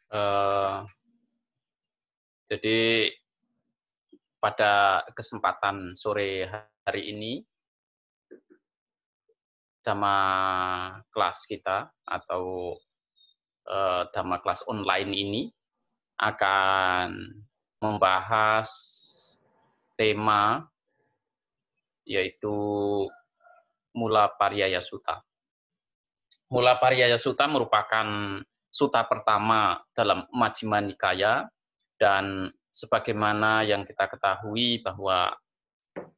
Eh, jadi pada kesempatan sore hari ini, Dhamma kelas kita atau Dhamma kelas online ini akan membahas tema yaitu Mula Paryaya Sutta. Mula Paryaya Sutta merupakan sutta pertama dalam Majjhima Nikaya, dan sebagaimana yang kita ketahui bahwa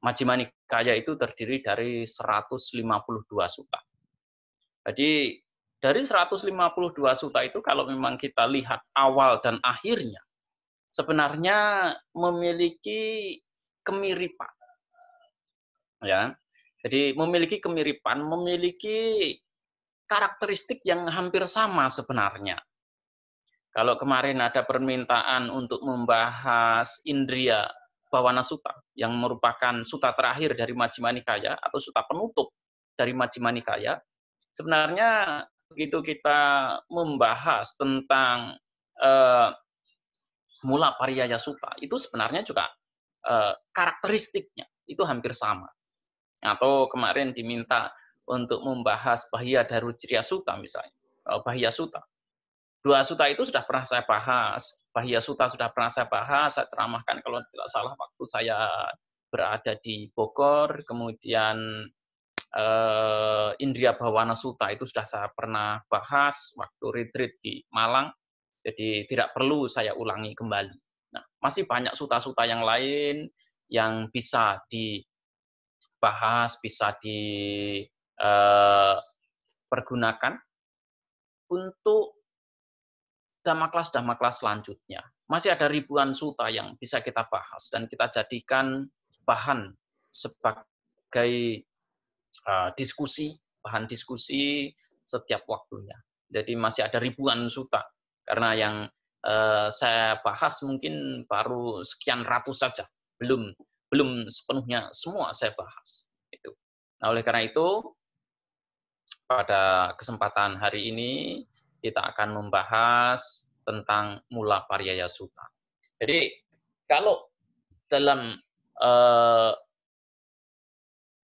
Majjhima Nikaya itu terdiri dari 152 sutta. Jadi dari 152 sutta itu kalau memang kita lihat awal dan akhirnya sebenarnya memiliki kemiripan, ya. Jadi memiliki kemiripan, memiliki karakteristik yang hampir sama sebenarnya. Kalau kemarin ada permintaan untuk membahas Indriya Bhawana Sutta, yang merupakan sutta terakhir dari Majjhima Nikaya atau sutta penutup dari Majjhima Nikaya, sebenarnya begitu kita membahas tentang Mula Paryaya Sutta, itu sebenarnya juga karakteristiknya itu hampir sama. Atau kemarin diminta untuk membahas Bahya Darucirya Sutta misalnya, Bahya Sutta. Dua sutta itu sudah pernah saya bahas, Bahya Sutta sudah pernah saya bahas, saya ceramahkan kalau tidak salah waktu saya berada di Bogor, kemudian Indriya Bhawana Sutta itu sudah saya pernah bahas waktu retreat di Malang, jadi tidak perlu saya ulangi kembali. Nah, masih banyak sutta-sutta yang lain yang bisa dibahas, bisa dipergunakan untuk Dhamma kelas selanjutnya. Masih ada ribuan sutta yang bisa kita bahas dan kita jadikan bahan sebagai bahan diskusi setiap waktunya. Jadi masih ada ribuan sutta, karena yang saya bahas mungkin baru sekian ratus saja, belum sepenuhnya semua saya bahas. Itu. Nah, oleh karena itu pada kesempatan hari ini kita akan membahas tentang Mula Paryaya Sutta. Jadi kalau dalam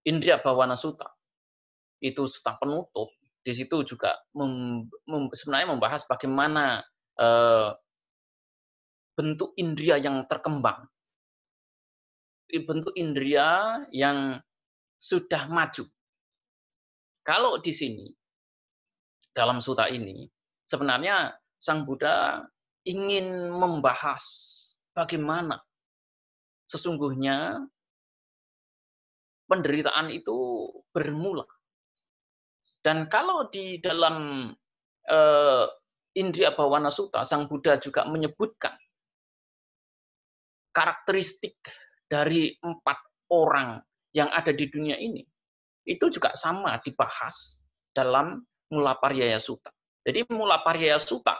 Indriya Bhawana Sutta itu sutta penutup, di situ juga sebenarnya membahas bagaimana bentuk indria yang terkembang, bentuk indria yang sudah maju. Kalau di sini dalam sutta ini sebenarnya Sang Buddha ingin membahas bagaimana sesungguhnya penderitaan itu bermula. Dan kalau di dalam Indriya Bhawana Sutta, Sang Buddha juga menyebutkan karakteristik dari 4 orang yang ada di dunia ini, itu juga sama dibahas dalam Mula Paryaya Sutta. Jadi Mula Paryaya Sutta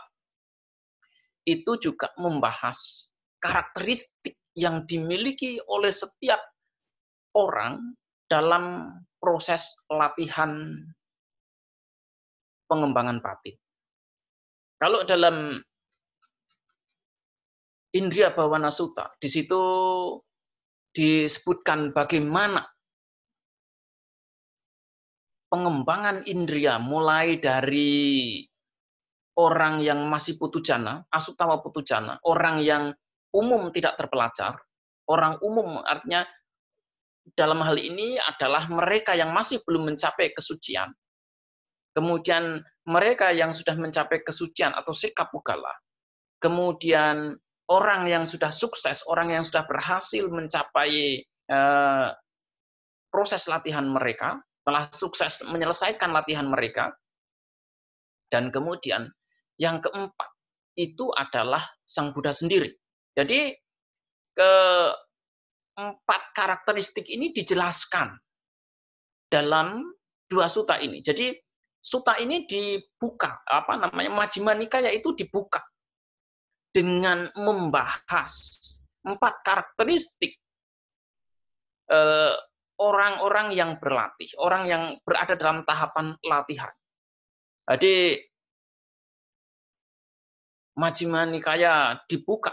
itu juga membahas karakteristik yang dimiliki oleh setiap orang dalam proses latihan pengembangan batin. Kalau dalam Indriya Bhawana Sutta, di situ disebutkan bagaimana pengembangan indria mulai dari orang yang masih putujana, asutawa putujana, orang yang umum tidak terpelajar. Orang umum artinya dalam hal ini adalah mereka yang masih belum mencapai kesucian. Kemudian mereka yang sudah mencapai kesucian atau sikap pugala. Kemudian orang yang sudah sukses, orang yang sudah berhasil mencapai proses latihan mereka, telah sukses menyelesaikan latihan mereka. Dan kemudian yang keempat itu adalah Sang Buddha sendiri. Jadi keempat karakteristik ini dijelaskan dalam 2 sutta ini. Jadi sutta ini dibuka, Majjhima Nikaya itu dibuka dengan membahas 4 karakteristik orang-orang yang berlatih, orang yang berada dalam tahapan latihan. Jadi Majjhima Nikaya dibuka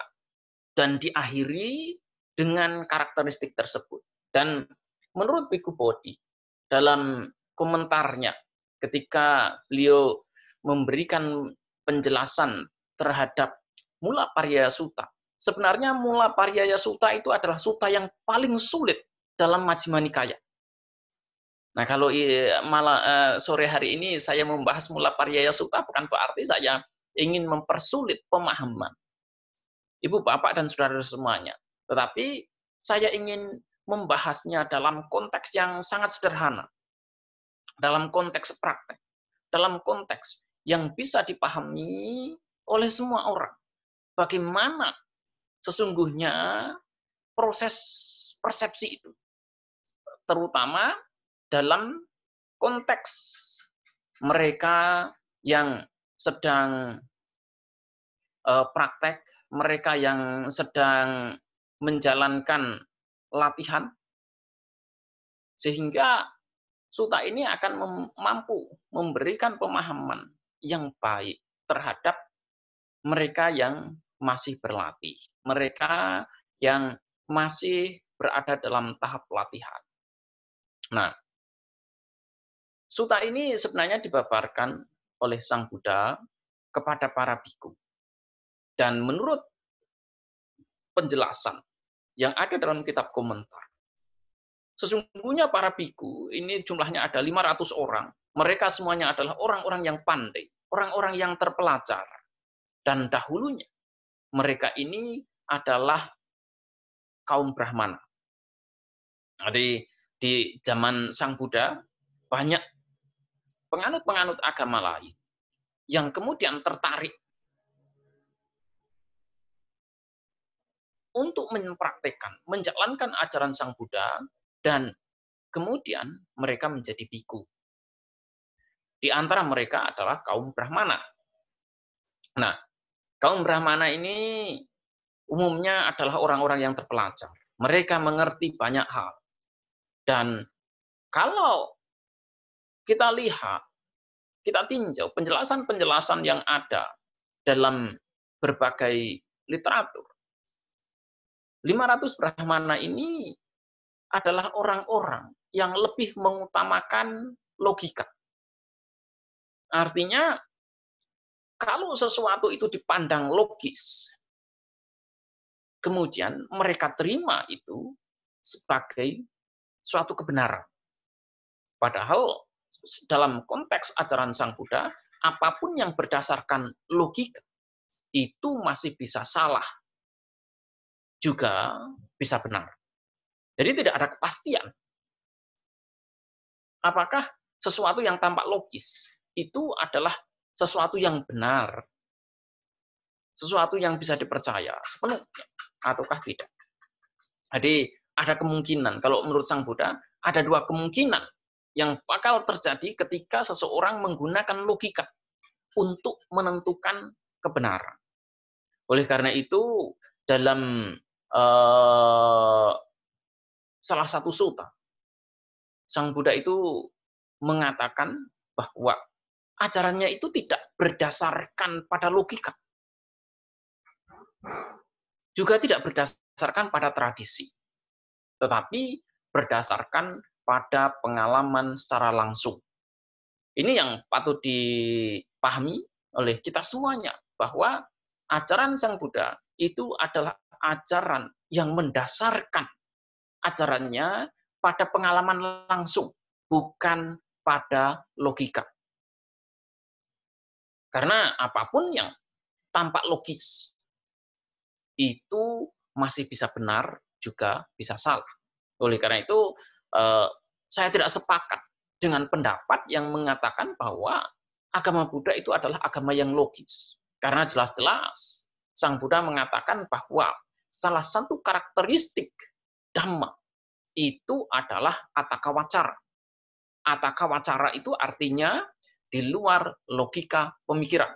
dan diakhiri dengan karakteristik tersebut. Dan menurut Bhikkhu Bodhi, dalam komentarnya ketika beliau memberikan penjelasan terhadap Mula Paryaya Sutta, sebenarnya Mula Paryaya Sutta itu adalah sutta yang paling sulit dalam Majjhima Nikaya. Nah, kalau malah sore hari ini saya membahas Mula Paryaya Sutta, bukan berarti saya ingin mempersulit pemahaman Ibu, Bapak, dan saudara semuanya. Tetapi saya ingin membahasnya dalam konteks yang sangat sederhana, dalam konteks praktek, dalam konteks yang bisa dipahami oleh semua orang. Bagaimana sesungguhnya proses persepsi itu, terutama dalam konteks mereka yang sedang praktek, mereka yang sedang menjalankan latihan, sehingga sutta ini akan mampu memberikan pemahaman yang baik terhadap mereka yang masih berlatih, mereka yang masih berada dalam tahap latihan. Nah, sutta ini sebenarnya dibabarkan oleh Sang Buddha kepada para bhikkhu. Dan menurut penjelasan yang ada dalam kitab komentar, sesungguhnya para bhikkhu ini jumlahnya ada 500 orang. Mereka semuanya adalah orang-orang yang pandai, orang-orang yang terpelajar. Dan dahulunya mereka ini adalah kaum Brahmana. Jadi di zaman Sang Buddha banyak penganut-penganut agama lain yang kemudian tertarik untuk mempraktekkan, menjalankan ajaran Sang Buddha, dan kemudian mereka menjadi bhikkhu. Di antara mereka adalah kaum Brahmana. Nah, kaum Brahmana ini umumnya adalah orang-orang yang terpelajar. Mereka mengerti banyak hal. Dan kalau kita lihat, kita tinjau penjelasan-penjelasan yang ada dalam berbagai literatur, 500 Brahmana ini adalah orang-orang yang lebih mengutamakan logika. Artinya, kalau sesuatu itu dipandang logis, kemudian mereka terima itu sebagai suatu kebenaran. Padahal dalam konteks ajaran Sang Buddha, apapun yang berdasarkan logika itu masih bisa salah, juga bisa benar. Jadi tidak ada kepastian. Apakah sesuatu yang tampak logis itu adalah sesuatu yang benar, sesuatu yang bisa dipercaya sepenuhnya, ataukah tidak. Jadi ada kemungkinan, kalau menurut Sang Buddha, ada dua kemungkinan yang bakal terjadi ketika seseorang menggunakan logika untuk menentukan kebenaran. Oleh karena itu, dalam salah satu sutta, Sang Buddha itu mengatakan bahwa ajarannya itu tidak berdasarkan pada logika, juga tidak berdasarkan pada tradisi, tetapi berdasarkan pada pengalaman secara langsung. Ini yang patut dipahami oleh kita semuanya, bahwa ajaran Sang Buddha itu adalah ajaran yang mendasarkan ajarannya pada pengalaman langsung, bukan pada logika. Karena apapun yang tampak logis, itu masih bisa benar, juga bisa salah. Oleh karena itu, saya tidak sepakat dengan pendapat yang mengatakan bahwa agama Buddha itu adalah agama yang logis. Karena jelas-jelas Sang Buddha mengatakan bahwa salah satu karakteristik Dhamma itu adalah attaka wacara. Attaka wacara itu artinya di luar logika pemikiran.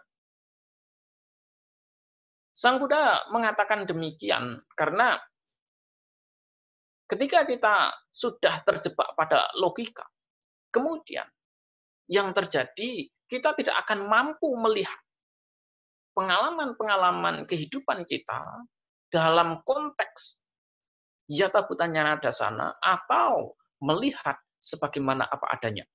Sang Buddha mengatakan demikian karena ketika kita sudah terjebak pada logika, kemudian yang terjadi kita tidak akan mampu melihat pengalaman-pengalaman kehidupan kita dalam konteks yata bhutanyana dasana atau melihat sebagaimana apa adanya.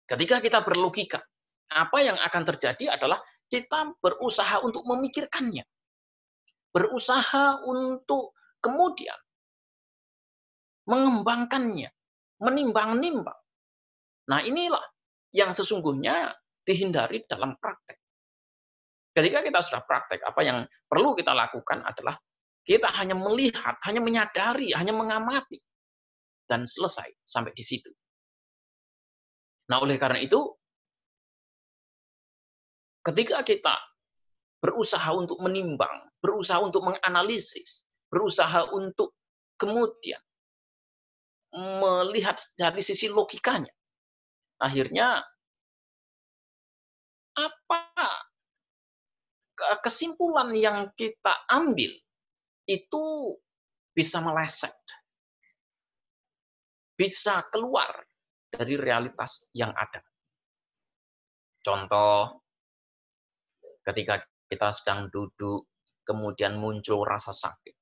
Ketika kita berlogika, apa yang akan terjadi adalah kita berusaha untuk memikirkannya. Berusaha untuk kemudian mengembangkannya, menimbang-nimbang. Nah, inilah yang sesungguhnya dihindari dalam praktek. Ketika kita sudah praktek, apa yang perlu kita lakukan adalah kita hanya melihat, hanya menyadari, hanya mengamati, dan selesai sampai di situ. Nah, oleh karena itu, ketika kita berusaha untuk menimbang, berusaha untuk menganalisis, berusaha untuk kemudian melihat dari sisi logikanya, akhirnya apa kesimpulan yang kita ambil itu bisa meleset, bisa keluar dari realitas yang ada. Contoh, ketika kita sedang duduk, kemudian muncul rasa sakit.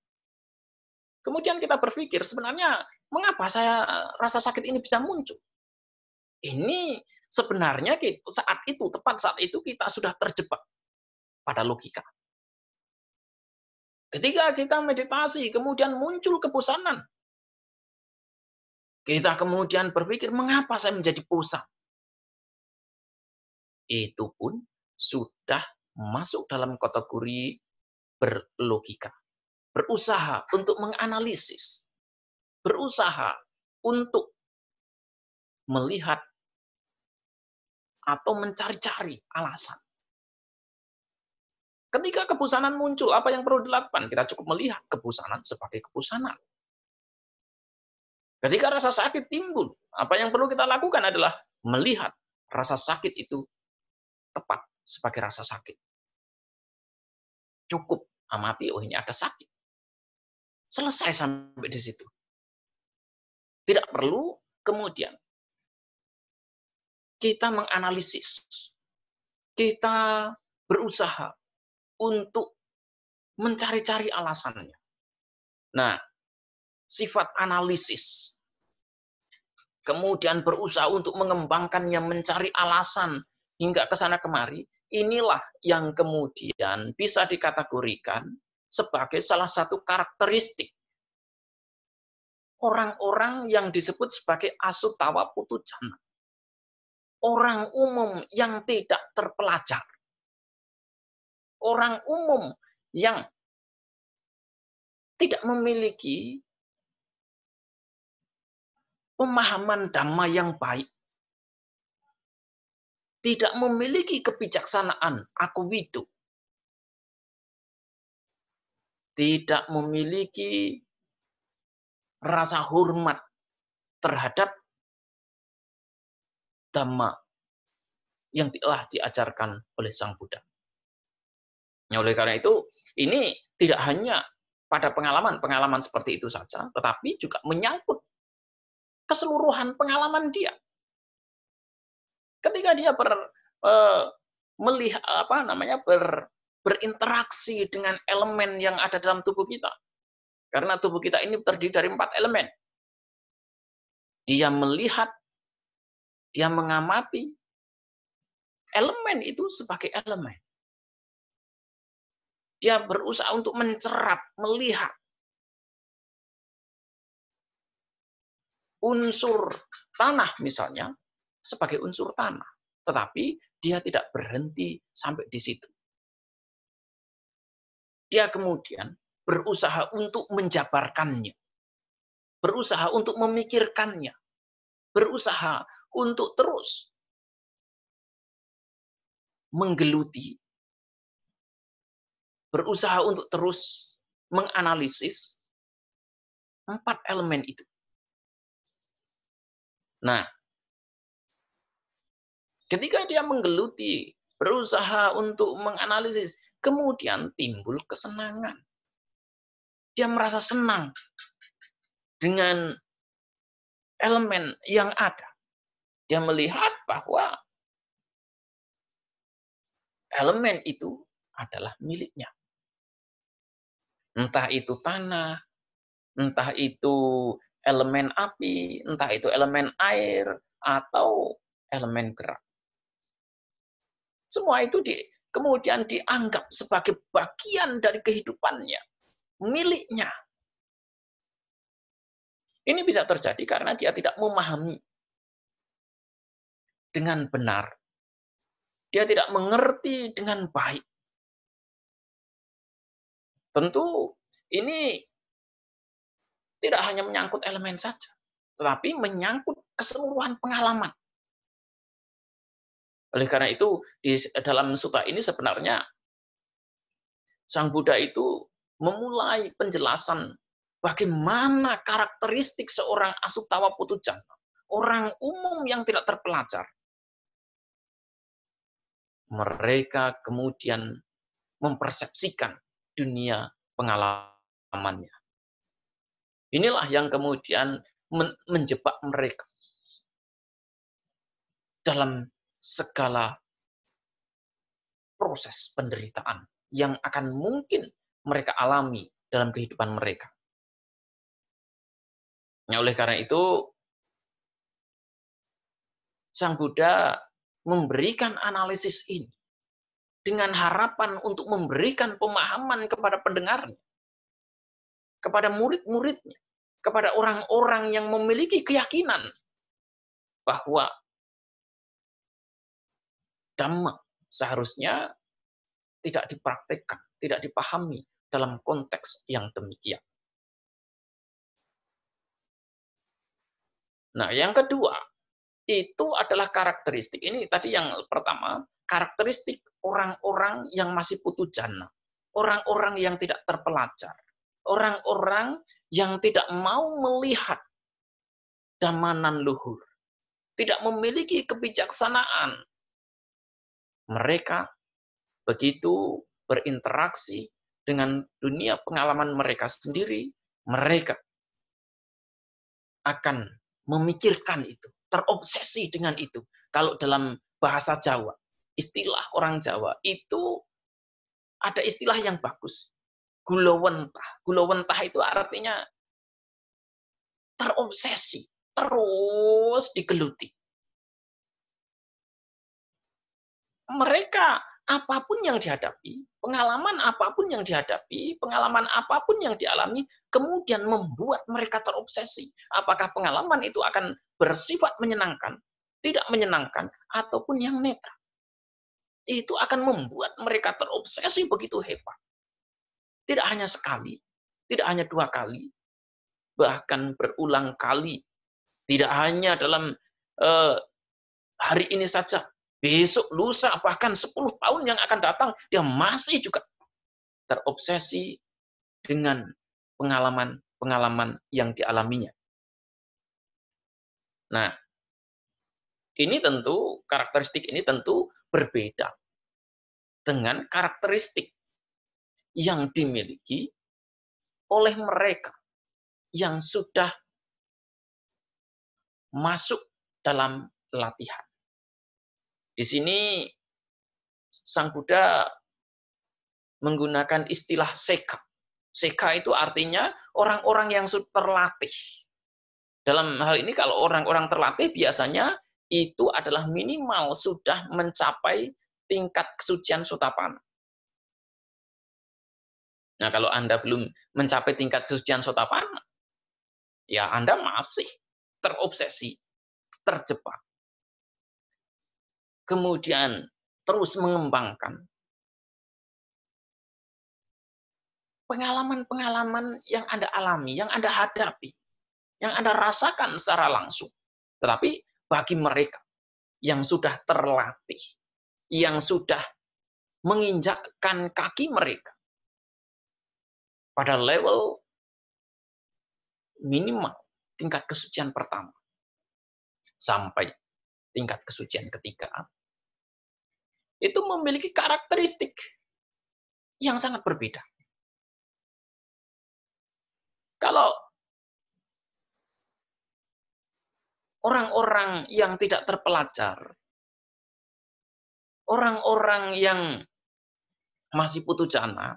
Kemudian kita berpikir, sebenarnya mengapa rasa sakit ini bisa muncul? Ini sebenarnya tepat saat itu kita sudah terjebak pada logika. Ketika kita meditasi, kemudian muncul kebosanan. Kita kemudian berpikir, mengapa saya menjadi bosan? Itu pun sudah masuk dalam kategori berlogika. Berusaha untuk menganalisis. Berusaha untuk melihat atau mencari-cari alasan. Ketika kebosanan muncul, apa yang perlu dilakukan? Kita cukup melihat kebosanan sebagai kebosanan. Ketika rasa sakit timbul, apa yang perlu kita lakukan adalah melihat rasa sakit itu tepat sebagai rasa sakit. Cukup amati, oh ini ada sakit. Selesai sampai di situ. Tidak perlu kemudian kita menganalisis. Kita berusaha untuk mencari-cari alasannya. Nah, sifat analisis, kemudian berusaha untuk mengembangkannya, mencari alasan hingga ke sana kemari, inilah yang kemudian bisa dikategorikan sebagai salah satu karakteristik orang-orang yang disebut sebagai asutawa putujana. Orang umum yang tidak terpelajar. Orang umum yang tidak memiliki pemahaman dhamma yang baik. Tidak memiliki kebijaksanaan akuwidu. Tidak memiliki rasa hormat terhadap dhamma yang telah diajarkan oleh Sang Buddha. Nah, oleh karena itu, ini tidak hanya pada pengalaman-pengalaman seperti itu saja, tetapi juga menyangkut keseluruhan pengalaman dia. Ketika dia berinteraksi dengan elemen yang ada dalam tubuh kita. Karena tubuh kita ini terdiri dari 4 elemen. Dia melihat, dia mengamati elemen itu sebagai elemen. Dia berusaha untuk mencerap, melihat unsur tanah misalnya sebagai unsur tanah. Tetapi dia tidak berhenti sampai di situ. Dia kemudian berusaha untuk menjabarkannya. Berusaha untuk memikirkannya. Berusaha untuk terus menggeluti, berusaha untuk terus menganalisis 4 elemen itu. Nah, ketika dia menggeluti, berusaha untuk menganalisis, kemudian timbul kesenangan. Dia merasa senang dengan elemen yang ada. Dia melihat bahwa elemen itu adalah miliknya. Entah itu tanah, entah itu elemen api, entah itu elemen air, atau elemen gerak. Semua itu kemudian dianggap sebagai bagian dari kehidupannya, miliknya. Ini bisa terjadi karena dia tidak memahami dengan benar. Dia tidak mengerti dengan baik. Tentu ini tidak hanya menyangkut elemen saja, tetapi menyangkut keseluruhan pengalaman. Oleh karena itu, di dalam sutta ini sebenarnya Sang Buddha itu memulai penjelasan bagaimana karakteristik seorang Asutawa Puthujjana, orang umum yang tidak terpelajar. Mereka kemudian mempersepsikan dunia pengalamannya. Inilah yang kemudian menjebak mereka dalam segala proses penderitaan yang akan mungkin mereka alami dalam kehidupan mereka. Nah, oleh karena itu, Sang Buddha memberikan analisis ini dengan harapan untuk memberikan pemahaman kepada pendengarnya, kepada murid-muridnya, kepada orang-orang yang memiliki keyakinan bahwa Dhamma seharusnya tidak dipraktekkan, tidak dipahami dalam konteks yang demikian. Nah, yang kedua, itu adalah karakteristik. Ini tadi yang pertama, karakteristik orang-orang yang masih puthujjana, orang-orang yang tidak terpelajar, orang-orang yang tidak mau melihat dhammanan luhur, tidak memiliki kebijaksanaan. Mereka begitu berinteraksi dengan dunia pengalaman mereka sendiri, mereka akan memikirkan itu, terobsesi dengan itu. Kalau dalam bahasa Jawa, istilah orang Jawa itu ada istilah yang bagus. Gulawentah. Gulawentah itu artinya terobsesi, terus digeluti. Mereka apapun yang dihadapi, pengalaman apapun yang dihadapi, pengalaman apapun yang dialami, kemudian membuat mereka terobsesi. Apakah pengalaman itu akan bersifat menyenangkan, tidak menyenangkan, ataupun yang netral. Itu akan membuat mereka terobsesi begitu hebat. Tidak hanya sekali, tidak hanya 2 kali, bahkan berulang kali. Tidak hanya dalam hari ini saja, besok, lusa, bahkan 10 tahun yang akan datang, dia masih juga terobsesi dengan pengalaman-pengalaman yang dialaminya. Nah, ini tentu, karakteristik ini tentu berbeda dengan karakteristik yang dimiliki oleh mereka yang sudah masuk dalam latihan. Di sini Sang Buddha menggunakan istilah seka. Seka itu artinya orang-orang yang sudah terlatih. Dalam hal ini kalau orang-orang terlatih biasanya itu adalah minimal sudah mencapai tingkat kesucian Sotapanna. Nah, kalau Anda belum mencapai tingkat kesucian Sotapanna, ya Anda masih terobsesi, terjebak. Kemudian terus mengembangkan pengalaman-pengalaman yang Anda alami, yang Anda hadapi, yang Anda rasakan secara langsung. Tetapi bagi mereka yang sudah terlatih, yang sudah menginjakkan kaki mereka pada level minimal tingkat kesucian pertama sampai tingkat kesucian ketiga, itu memiliki karakteristik yang sangat berbeda. Kalau orang-orang yang tidak terpelajar, orang-orang yang masih putu jana,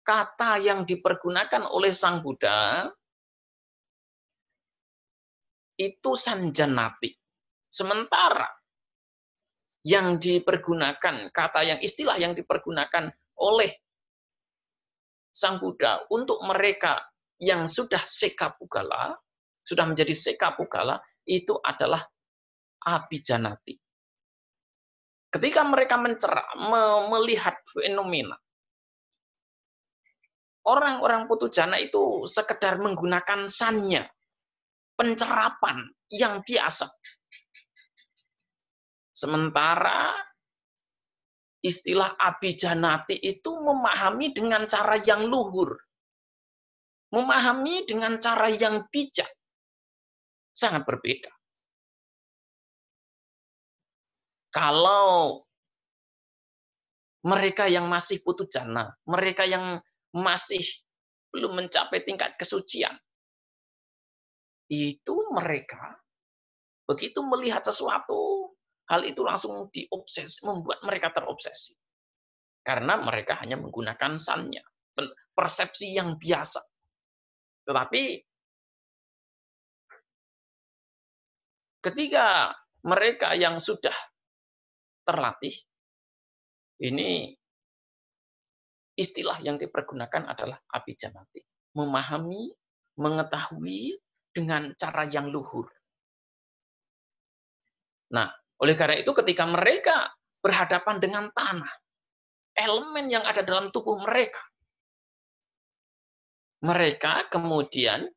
kata yang dipergunakan oleh Sang Buddha itu sanjanati. Sementara yang dipergunakan, istilah yang dipergunakan oleh Sang Buddha untuk mereka yang sudah sekapugala, sudah menjadi sekapugala, itu adalah abhijanati. Ketika mereka melihat fenomena, orang-orang putu jana itu sekedar menggunakan sannya, pencerapan yang biasa. Sementara istilah abhijanati itu memahami dengan cara yang luhur. Memahami dengan cara yang bijak. Sangat berbeda. Kalau mereka yang masih putu jana, mereka yang masih belum mencapai tingkat kesucian, itu mereka begitu melihat sesuatu, hal itu langsung diobsesi, membuat mereka terobsesi. Karena mereka hanya menggunakan sannya, persepsi yang biasa. Tetapi ketika mereka yang sudah terlatih, ini istilah yang dipergunakan adalah abhijanati. Memahami, mengetahui dengan cara yang luhur. Nah, oleh karena itu ketika mereka berhadapan dengan tanah, elemen yang ada dalam tubuh mereka, mereka kemudian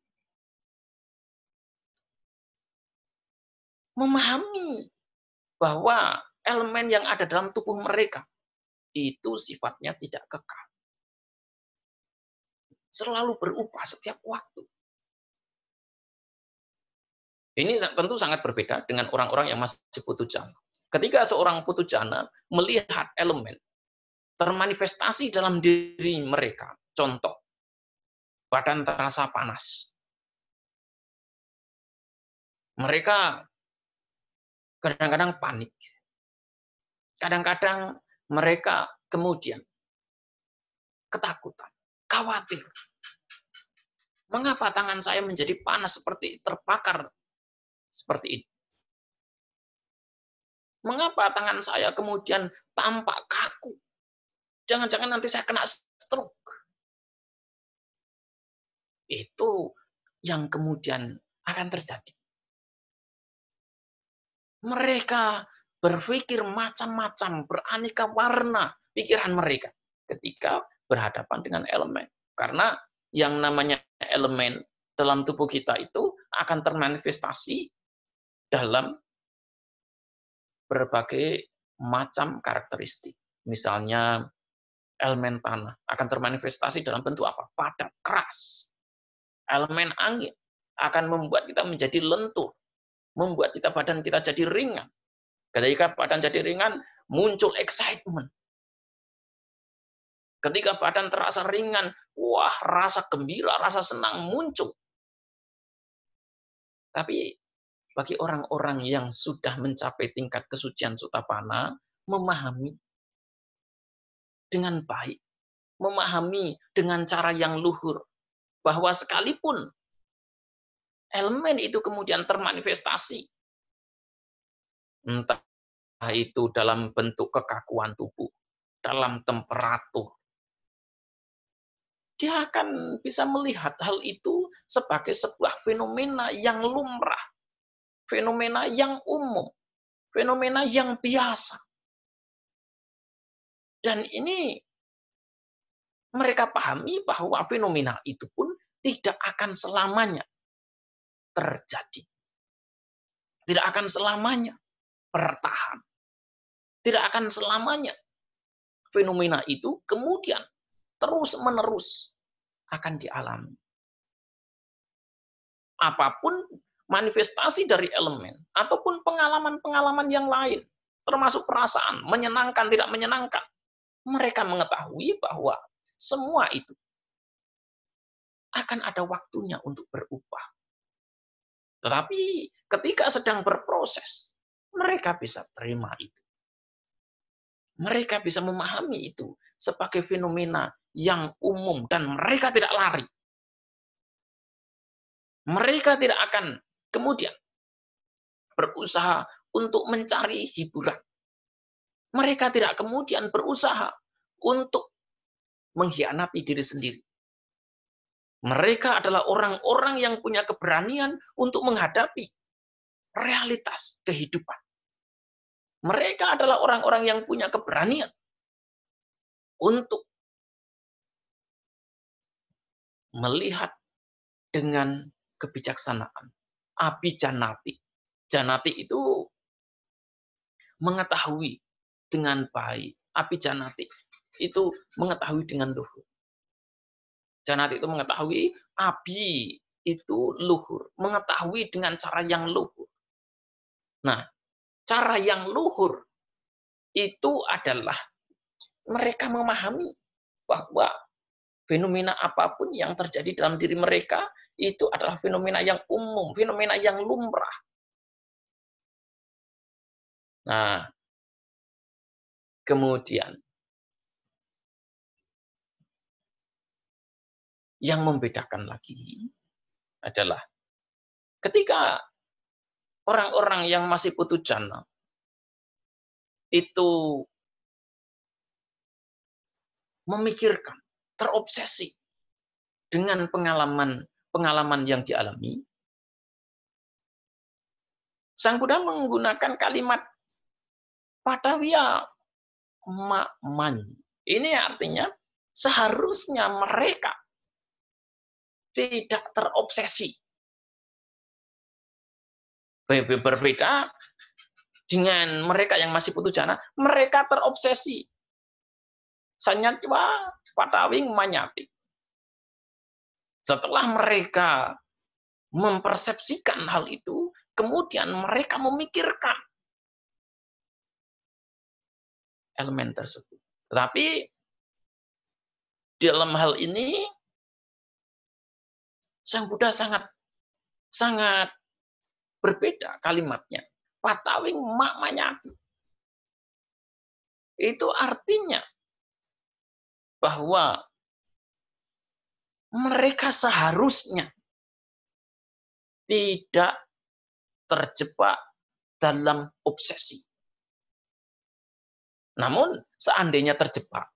memahami bahwa elemen yang ada dalam tubuh mereka itu sifatnya tidak kekal. Selalu berubah setiap waktu. Ini tentu sangat berbeda dengan orang-orang yang masih putu jana. Ketika seorang putu jana melihat elemen termanifestasi dalam diri mereka, contoh, badan terasa panas. Mereka kadang-kadang panik. Kadang-kadang mereka kemudian ketakutan, khawatir. Mengapa tangan saya menjadi panas seperti terbakar seperti ini? Mengapa tangan saya kemudian tampak kaku? Jangan-jangan nanti saya kena stroke. Itu yang kemudian akan terjadi. Mereka berpikir macam-macam, beraneka warna pikiran mereka ketika berhadapan dengan elemen. Karena yang namanya elemen dalam tubuh kita itu akan termanifestasi dalam berbagai macam karakteristik. Misalnya elemen tanah akan termanifestasi dalam bentuk apa? Padat, keras. Elemen angin akan membuat kita menjadi lentur, membuat badan kita jadi ringan. Ketika badan jadi ringan, muncul excitement. Ketika badan terasa ringan, wah, rasa gembira, rasa senang muncul. Tapi bagi orang-orang yang sudah mencapai tingkat kesucian Sotapanna, memahami dengan baik, memahami dengan cara yang luhur, bahwa sekalipun elemen itu kemudian termanifestasi, entah itu dalam bentuk kekakuan tubuh, dalam temperatur, dia akan bisa melihat hal itu sebagai sebuah fenomena yang lumrah, fenomena yang umum, fenomena yang biasa. Dan ini mereka pahami bahwa fenomena itu pun tidak akan selamanya terjadi. Tidak akan selamanya bertahan. Tidak akan selamanya fenomena itu kemudian terus-menerus akan dialami. Apapun manifestasi dari elemen, ataupun pengalaman-pengalaman yang lain, termasuk perasaan, menyenangkan, tidak menyenangkan, mereka mengetahui bahwa semua itu akan ada waktunya untuk berubah. Tetapi ketika sedang berproses, mereka bisa terima itu. Mereka bisa memahami itu sebagai fenomena yang umum dan mereka tidak lari. Mereka tidak akan kemudian berusaha untuk mencari hiburan. Mereka tidak kemudian berusaha untuk mengkhianati diri sendiri. Mereka adalah orang-orang yang punya keberanian untuk menghadapi realitas kehidupan. Mereka adalah orang-orang yang punya keberanian untuk melihat dengan kebijaksanaan. Abijanati. Janati itu mengetahui dengan baik. Abijanati itu mengetahui dengan luhur. Janati itu mengetahui, abi itu luhur. Mengetahui dengan cara yang luhur. Nah, cara yang luhur itu adalah mereka memahami bahwa fenomena apapun yang terjadi dalam diri mereka itu adalah fenomena yang umum, fenomena yang lumrah. Nah, kemudian yang membedakan lagi adalah ketika orang-orang yang masih putu jana itu memikirkan, terobsesi dengan pengalaman yang dialami, Sang Buddha menggunakan kalimat Padawiya Ma'man. Ini artinya seharusnya mereka tidak terobsesi. Berbeda dengan mereka yang masih putu jana, mereka terobsesi. Sanyatwa patawing manyati. Setelah mereka mempersepsikan hal itu, kemudian mereka memikirkan elemen tersebut. Tetapi dalam hal ini Sang Buddha sangat berbeda kalimatnya. Patawing makmanya itu artinya bahwa mereka seharusnya tidak terjebak dalam obsesi. Namun seandainya terjebak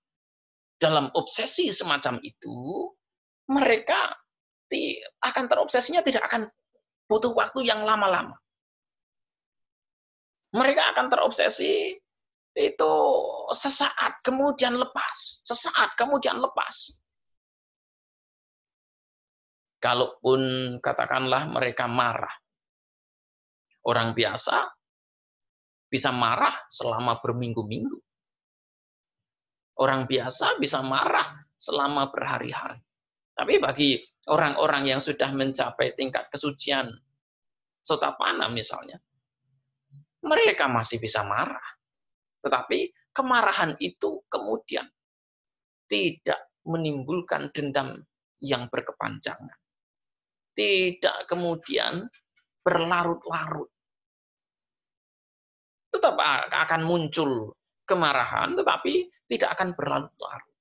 dalam obsesi semacam itu, mereka akan terobsesinya tidak akan butuh waktu yang lama-lama. Mereka akan terobsesi itu sesaat kemudian lepas, sesaat kemudian lepas. Kalaupun katakanlah mereka marah, orang biasa bisa marah selama berminggu-minggu. Orang biasa bisa marah selama berhari-hari. Tapi bagi orang-orang yang sudah mencapai tingkat kesucian Sotapanna misalnya, mereka masih bisa marah. Tetapi kemarahan itu kemudian tidak menimbulkan dendam yang berkepanjangan. Tidak kemudian berlarut-larut. Tetap akan muncul kemarahan, tetapi tidak akan berlarut-larut.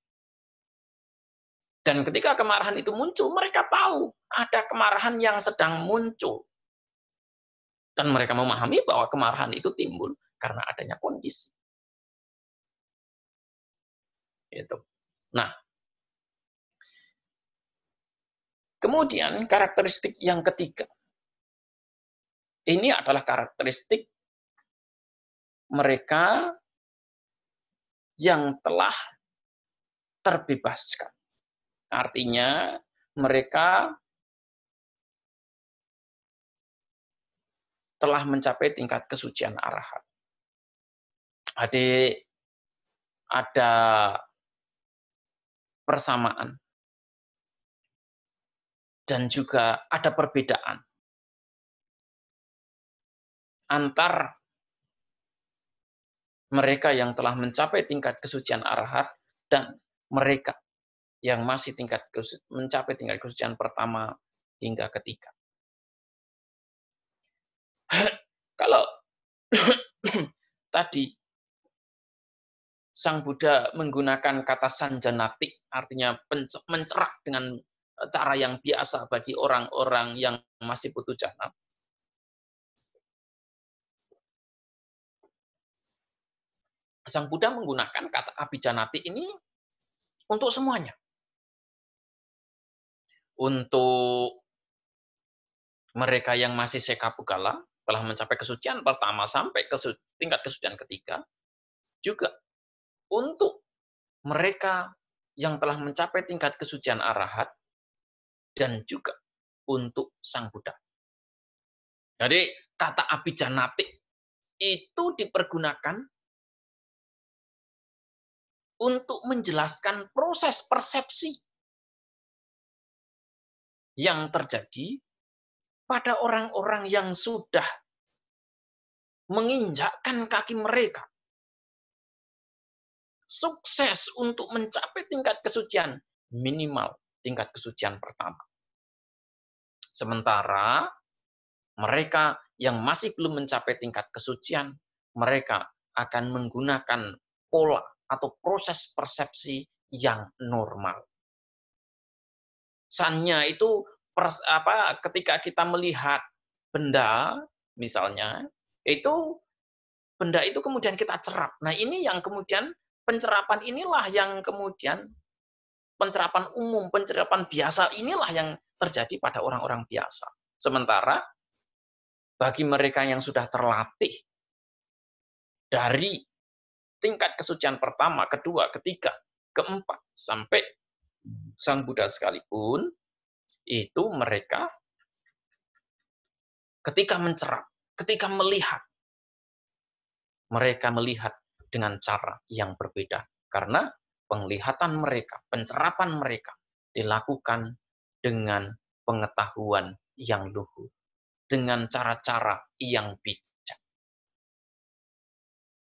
Dan ketika kemarahan itu muncul, mereka tahu ada kemarahan yang sedang muncul. Dan mereka memahami bahwa kemarahan itu timbul karena adanya kondisi. Gitu. Nah, kemudian karakteristik yang ketiga. Ini adalah karakteristik mereka yang telah terbebaskan. Artinya mereka telah mencapai tingkat kesucian arahat. Ada persamaan dan juga ada perbedaan antar mereka yang telah mencapai tingkat kesucian arahat dan mereka yang masih mencapai tingkat kesucian pertama hingga ketiga. Kalau tadi Sang Buddha menggunakan kata sanjanati, artinya mencerah dengan cara yang biasa bagi orang-orang yang masih putu jana. Sang Buddha menggunakan kata abijanati ini untuk semuanya. Untuk mereka yang masih sekapukala, telah mencapai kesucian pertama sampai ke tingkat kesucian ketiga, juga untuk mereka yang telah mencapai tingkat kesucian arahat, dan juga untuk Sang Buddha. Jadi kata abijanati itu dipergunakan untuk menjelaskan proses persepsi yang terjadi pada orang-orang yang sudah menginjakkan kaki mereka sukses untuk mencapai tingkat kesucian minimal tingkat kesucian pertama. Sementara mereka yang masih belum mencapai tingkat kesucian, mereka akan menggunakan pola atau proses persepsi yang normal. Sannya itu ketika kita melihat benda, misalnya, itu benda itu kemudian kita cerap. Nah, ini yang kemudian pencerapan inilah yang kemudian pencerapan umum, pencerapan biasa inilah yang terjadi pada orang-orang biasa. Sementara bagi mereka yang sudah terlatih dari tingkat kesucian pertama, kedua, ketiga, keempat, sampai Sang Buddha sekalipun, itu mereka ketika mencerap, ketika melihat, mereka melihat dengan cara yang berbeda. Karena penglihatan mereka, pencerapan mereka dilakukan dengan pengetahuan yang luhur, dengan cara-cara yang bijak.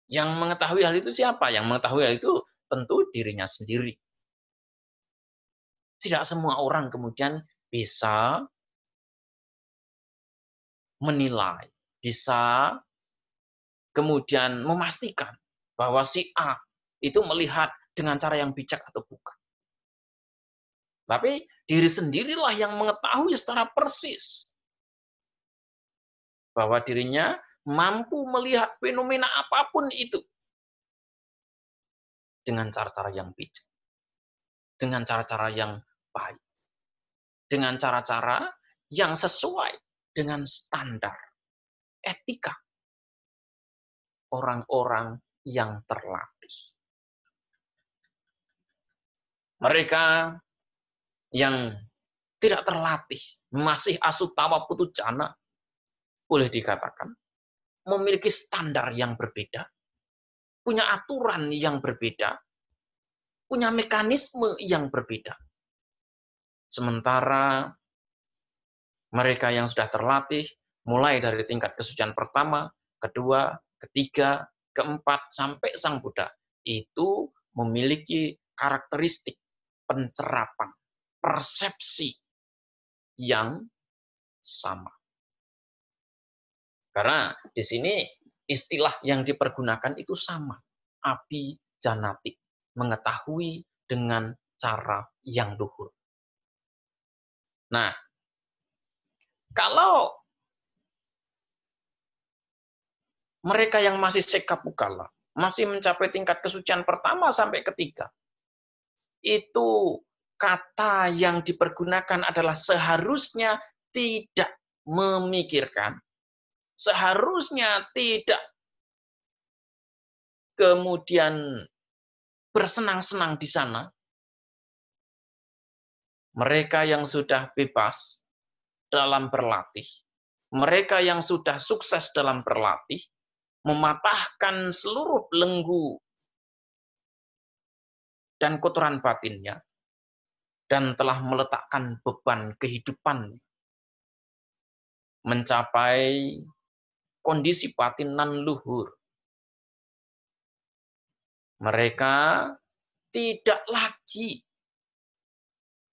Yang mengetahui hal itu siapa? Yang mengetahui hal itu tentu dirinya sendiri. Tidak semua orang kemudian bisa menilai, bisa kemudian memastikan bahwa si A itu melihat dengan cara yang bijak atau bukan. Tapi diri sendirilah yang mengetahui secara persis bahwa dirinya mampu melihat fenomena apapun itu dengan cara-cara yang bijak, dengan cara-cara yang baik, dengan cara-cara yang sesuai dengan standar etika orang-orang yang terlatih. Mereka yang tidak terlatih, masih asutawa putu jana, boleh dikatakan, memiliki standar yang berbeda, punya aturan yang berbeda, punya mekanisme yang berbeda. Sementara mereka yang sudah terlatih, mulai dari tingkat kesucian pertama, kedua, ketiga, keempat, sampai Sang Buddha, itu memiliki karakteristik pencerapan, persepsi yang sama. Karena di sini istilah yang dipergunakan itu sama, abijanati, mengetahui dengan cara yang luhur. Nah, kalau mereka yang masih sekapukala, masih mencapai tingkat kesucian pertama sampai ketiga, itu kata yang dipergunakan adalah seharusnya tidak memikirkan, seharusnya tidak kemudian bersenang-senang di sana. Mereka yang sudah bebas dalam berlatih, mereka yang sudah sukses dalam berlatih, mematahkan seluruh belenggu dan kotoran batinnya, dan telah meletakkan beban kehidupan mencapai kondisi batin nan luhur. Mereka tidak lagi,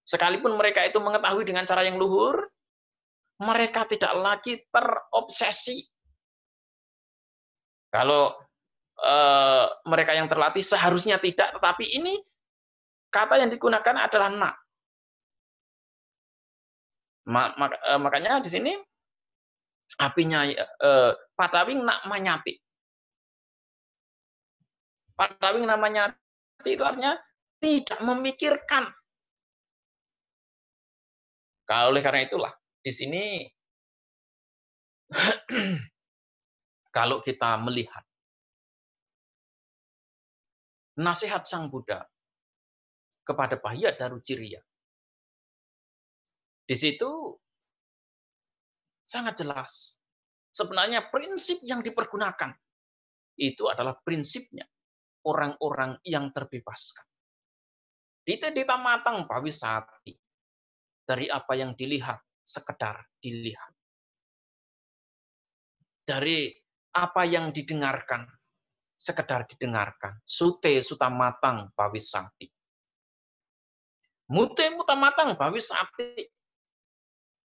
sekalipun mereka itu mengetahui dengan cara yang luhur, mereka tidak lagi terobsesi. Kalau mereka yang terlatih seharusnya tidak, tetapi ini kata yang digunakan adalah nak. Makanya di sini apinya patawing nak manyati. Patawing namanya itu artinya tidak memikirkan. Oleh karena itulah di sini kalau kita melihat nasihat Sang Buddha kepada Bahya Daruciriya, di situ sangat jelas. Sebenarnya prinsip yang dipergunakan itu adalah prinsipnya orang-orang yang terbebaskan. Dita matang bawisati, dari apa yang dilihat, sekedar dilihat. Dari apa yang didengarkan, sekedar didengarkan. Sute sutamatang bawisati. Mute mutamatang bawisati,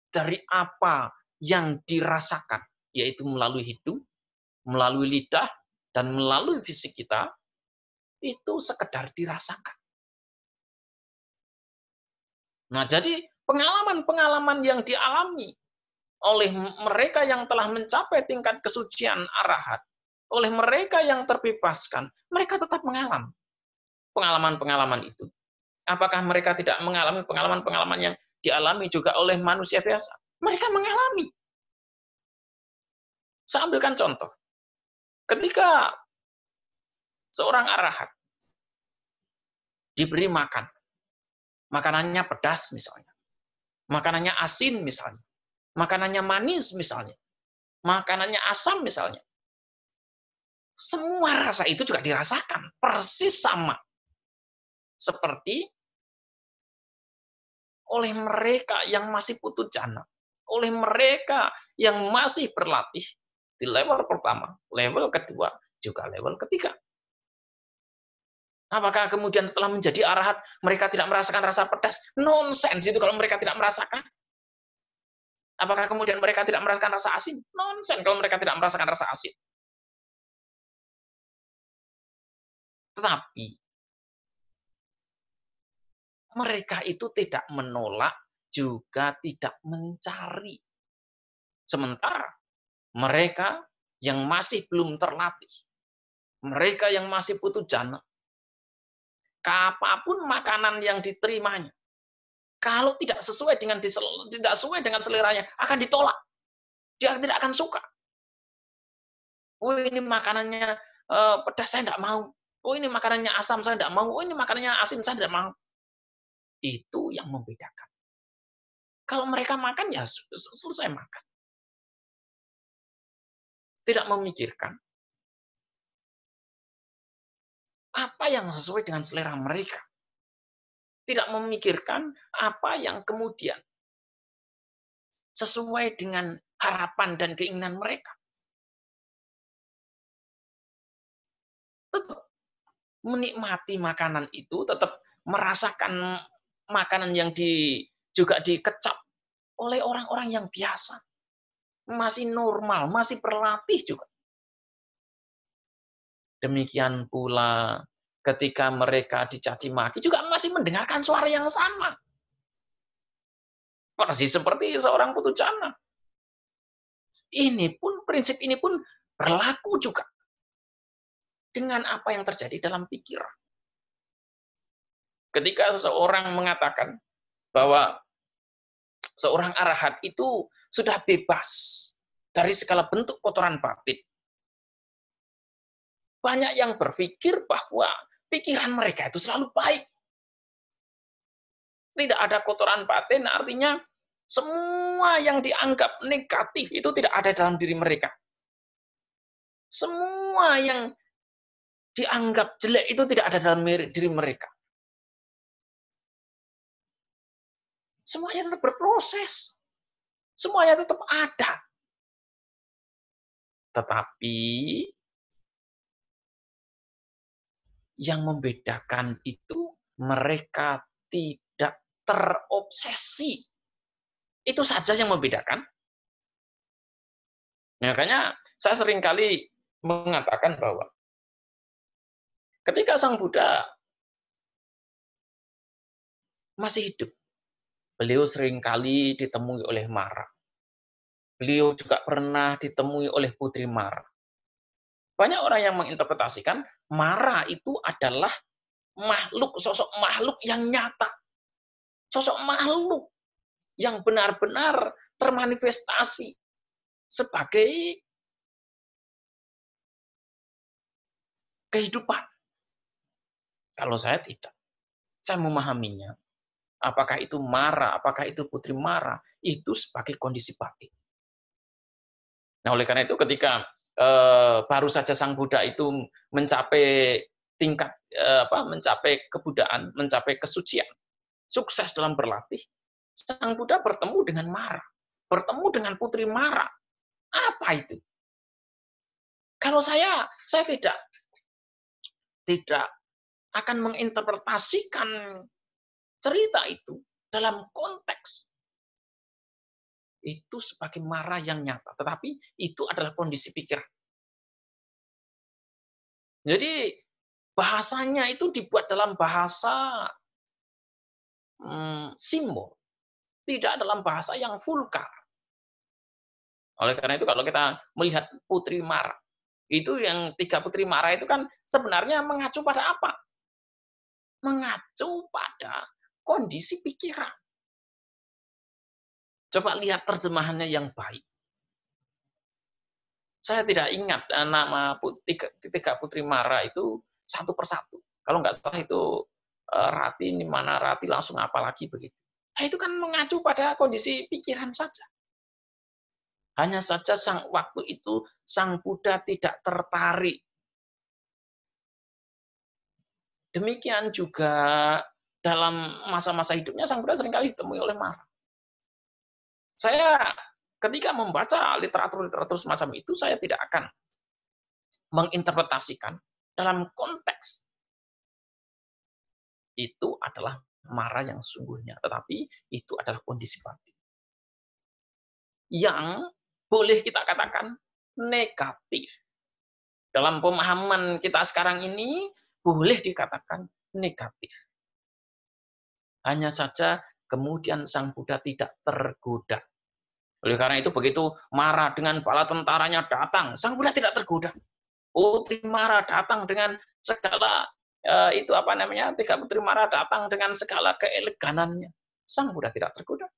dari apa yang dirasakan, yaitu melalui hidung, melalui lidah, dan melalui fisik kita, itu sekedar dirasakan. Nah, jadi pengalaman-pengalaman yang dialami oleh mereka yang telah mencapai tingkat kesucian arahat, oleh mereka yang terbebaskan, mereka tetap mengalami pengalaman-pengalaman itu. Apakah mereka tidak mengalami pengalaman-pengalaman yang dialami juga oleh manusia biasa? Mereka mengalami. Saya ambilkan contoh. Ketika seorang arahat diberi makan, makanannya pedas misalnya, makanannya asin misalnya, makanannya manis misalnya, makanannya asam misalnya. Semua rasa itu juga dirasakan, persis sama. Seperti oleh mereka yang masih putu jana, oleh mereka yang masih berlatih di level pertama, level kedua, juga level ketiga. Apakah kemudian setelah menjadi arahat, mereka tidak merasakan rasa pedas? Nonsens itu kalau mereka tidak merasakan. Apakah kemudian mereka tidak merasakan rasa asin? Nonsens kalau mereka tidak merasakan rasa asin. Tetapi mereka itu tidak menolak, juga tidak mencari. Sementara mereka yang masih belum terlatih, mereka yang masih putu jana, apapun makanan yang diterimanya, kalau tidak sesuai dengan seleranya, akan ditolak. Dia tidak akan suka. Oh, ini makanannya pedas, saya tidak mau. Oh, ini makanannya asam, saya tidak mau. Oh, ini makanannya asin, saya tidak mau. Itu yang membedakan. Kalau mereka makan, ya selesai makan. Tidak memikirkan apa yang sesuai dengan selera mereka. Tidak memikirkan apa yang kemudian sesuai dengan harapan dan keinginan mereka. Tetap menikmati makanan itu, tetap merasakan makanan yang juga dikecap oleh orang-orang yang biasa. Masih normal, masih berlatih juga. Demikian pula ketika mereka dicaci maki juga masih mendengarkan suara yang sama. Persis seperti seorang putu jana. Prinsip ini pun berlaku juga dengan apa yang terjadi dalam pikiran. Ketika seseorang mengatakan bahwa seorang arahat itu sudah bebas dari segala bentuk kotoran batin, banyak yang berpikir bahwa pikiran mereka itu selalu baik. Tidak ada kotoran batin, artinya semua yang dianggap negatif itu tidak ada dalam diri mereka. Semua yang dianggap jelek itu tidak ada dalam diri mereka. Semuanya tetap berproses. Semuanya tetap ada. Tetapi yang membedakan itu mereka tidak terobsesi. Itu saja yang membedakan. Makanya saya seringkali mengatakan bahwa Ketika Sang Buddha masih hidup, beliau seringkali ditemui oleh Mara. Beliau juga pernah ditemui oleh Putri Mara. Banyak orang yang menginterpretasikan Mara itu adalah makhluk, sosok makhluk yang nyata. Sosok makhluk yang benar-benar termanifestasi sebagai kehidupan. Kalau saya tidak. Saya memahaminya. Apakah itu Mara, apakah itu Putri Mara, itu sebagai kondisi batin. Nah, oleh karena itu ketika baru saja Sang Buddha itu mencapai tingkat mencapai kebudaan, mencapai kesucian, sukses dalam berlatih, Sang Buddha bertemu dengan Mara, bertemu dengan Putri Mara. Apa itu? Kalau saya tidak akan menginterpretasikan cerita itu dalam konteks itu sebagai Mara yang nyata, tetapi itu adalah kondisi pikiran. Jadi bahasanya itu dibuat dalam bahasa simbol, tidak dalam bahasa yang vulgar. Oleh karena itu kalau kita melihat Putri Mara, itu yang 3 Putri Mara itu kan sebenarnya mengacu pada apa? Mengacu pada kondisi pikiran. Coba lihat terjemahannya yang baik. Saya tidak ingat nama 3 Putri Mara itu satu persatu. Kalau nggak salah itu Rati, di mana Rati langsung apalagi begitu. Nah, itu kan mengacu pada kondisi pikiran saja. Hanya saja waktu itu Sang Buddha tidak tertarik. Demikian juga dalam masa-masa hidupnya Sang Buddha seringkali ditemui oleh Mara. Saya ketika membaca literatur-literatur semacam itu, saya tidak akan menginterpretasikan dalam konteks itu adalah Mara yang sungguhnya, tetapi itu adalah kondisi batin yang boleh kita katakan negatif. Dalam pemahaman kita sekarang ini boleh dikatakan negatif. Hanya saja kemudian Sang Buddha tidak tergoda. Oleh karena itu begitu Mara dengan bala tentaranya datang, Sang Buddha tidak tergoda. Putri Mara datang dengan segala 3 Putri Mara datang dengan segala keeleganannya. Sang Buddha tidak tergoda.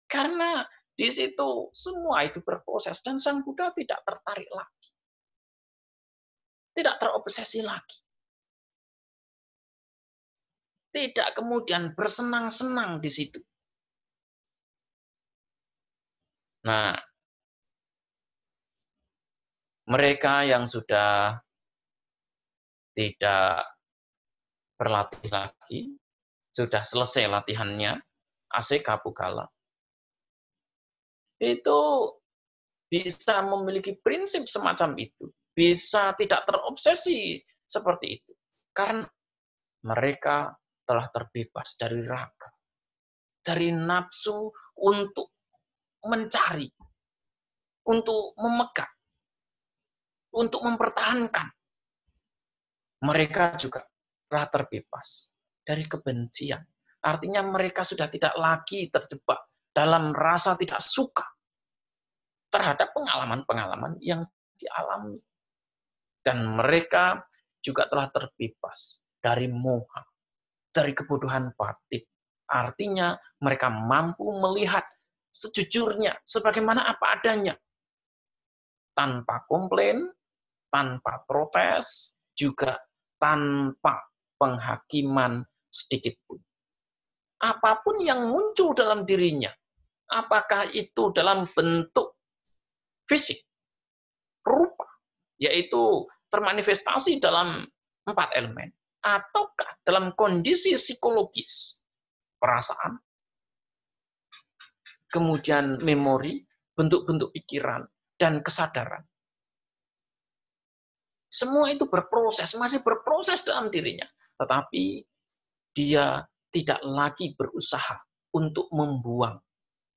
Karena di situ semua itu berproses dan Sang Buddha tidak tertarik lagi. Tidak terobsesi lagi. Tidak kemudian bersenang-senang di situ. Nah, mereka yang sudah tidak berlatih lagi, sudah selesai latihannya, aseka pugala, itu bisa memiliki prinsip semacam itu, bisa tidak terobsesi seperti itu, karena mereka telah terbebas dari raga, dari nafsu untuk mencari, untuk memegang, untuk mempertahankan. Mereka juga telah terbebas dari kebencian. Artinya mereka sudah tidak lagi terjebak dalam rasa tidak suka terhadap pengalaman-pengalaman yang dialami. Dan mereka juga telah terbebas dari moha, dari kebodohan batin. Artinya mereka mampu melihat sejujurnya, sebagaimana apa adanya. Tanpa komplain, tanpa protes, juga tanpa penghakiman sedikit pun. Apapun yang muncul dalam dirinya, apakah itu dalam bentuk fisik, rupa, yaitu termanifestasi dalam 4 elemen, ataukah dalam kondisi psikologis, perasaan, kemudian memori, bentuk-bentuk pikiran, dan kesadaran. Semua itu berproses, masih berproses dalam dirinya. Tetapi dia tidak lagi berusaha untuk membuang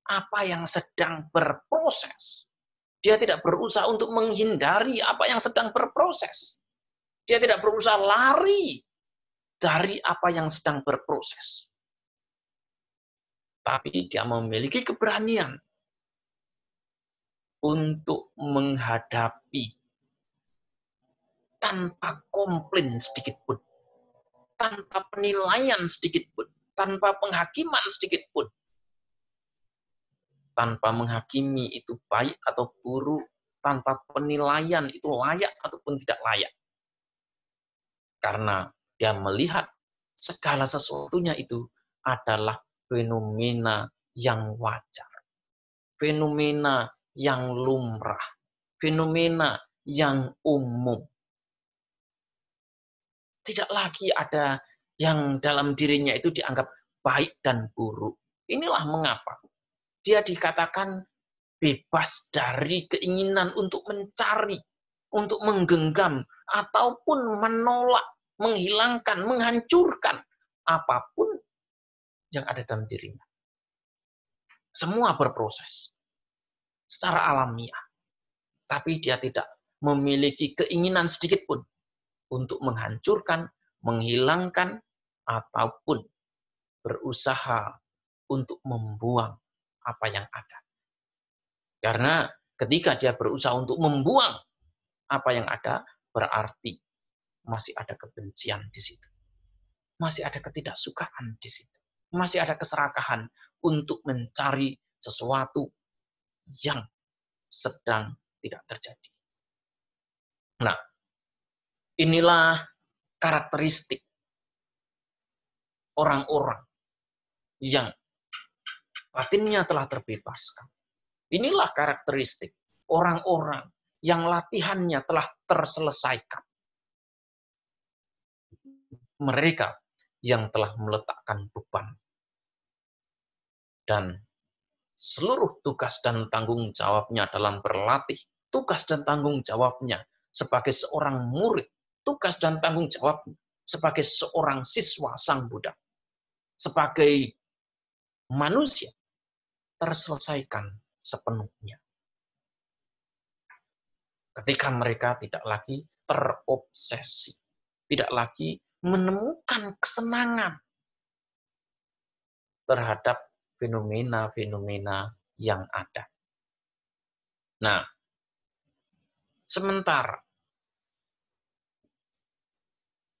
apa yang sedang berproses. Dia tidak berusaha untuk menghindari apa yang sedang berproses. Dia tidak berusaha lari dari apa yang sedang berproses. Tapi dia memiliki keberanian untuk menghadapi tanpa komplain sedikit pun, tanpa penilaian sedikit pun, tanpa penghakiman sedikit pun. Tanpa menghakimi itu baik atau buruk, tanpa penilaian itu layak ataupun tidak layak. Karena dia melihat segala sesuatunya itu adalah fenomena yang wajar, fenomena yang lumrah, fenomena yang umum. Tidak lagi ada yang dalam dirinya itu dianggap baik dan buruk. Inilah mengapa dia dikatakan bebas dari keinginan untuk mencari, untuk menggenggam, ataupun menolak, menghilangkan, menghancurkan apapun yang ada dalam dirinya. Semua berproses secara alamiah. Tapi dia tidak memiliki keinginan sedikit pun untuk menghancurkan, menghilangkan, ataupun berusaha untuk membuang apa yang ada. Karena ketika dia berusaha untuk membuang apa yang ada, berarti masih ada kebencian di situ. Masih ada ketidaksukaan di situ. Masih ada keserakahan untuk mencari sesuatu yang sedang tidak terjadi. Nah, inilah karakteristik orang-orang yang batinnya telah terbebaskan. Inilah karakteristik orang-orang yang latihannya telah terselesaikan. Mereka yang telah meletakkan beban. Dan seluruh tugas dan tanggung jawabnya dalam berlatih, tugas dan tanggung jawabnya sebagai seorang murid, tugas dan tanggung jawabnya sebagai seorang siswa Sang Buddha, sebagai manusia, terselesaikan sepenuhnya. Ketika mereka tidak lagi terobsesi, tidak lagi menemukan kesenangan terhadap fenomena-fenomena yang ada. Nah, sementara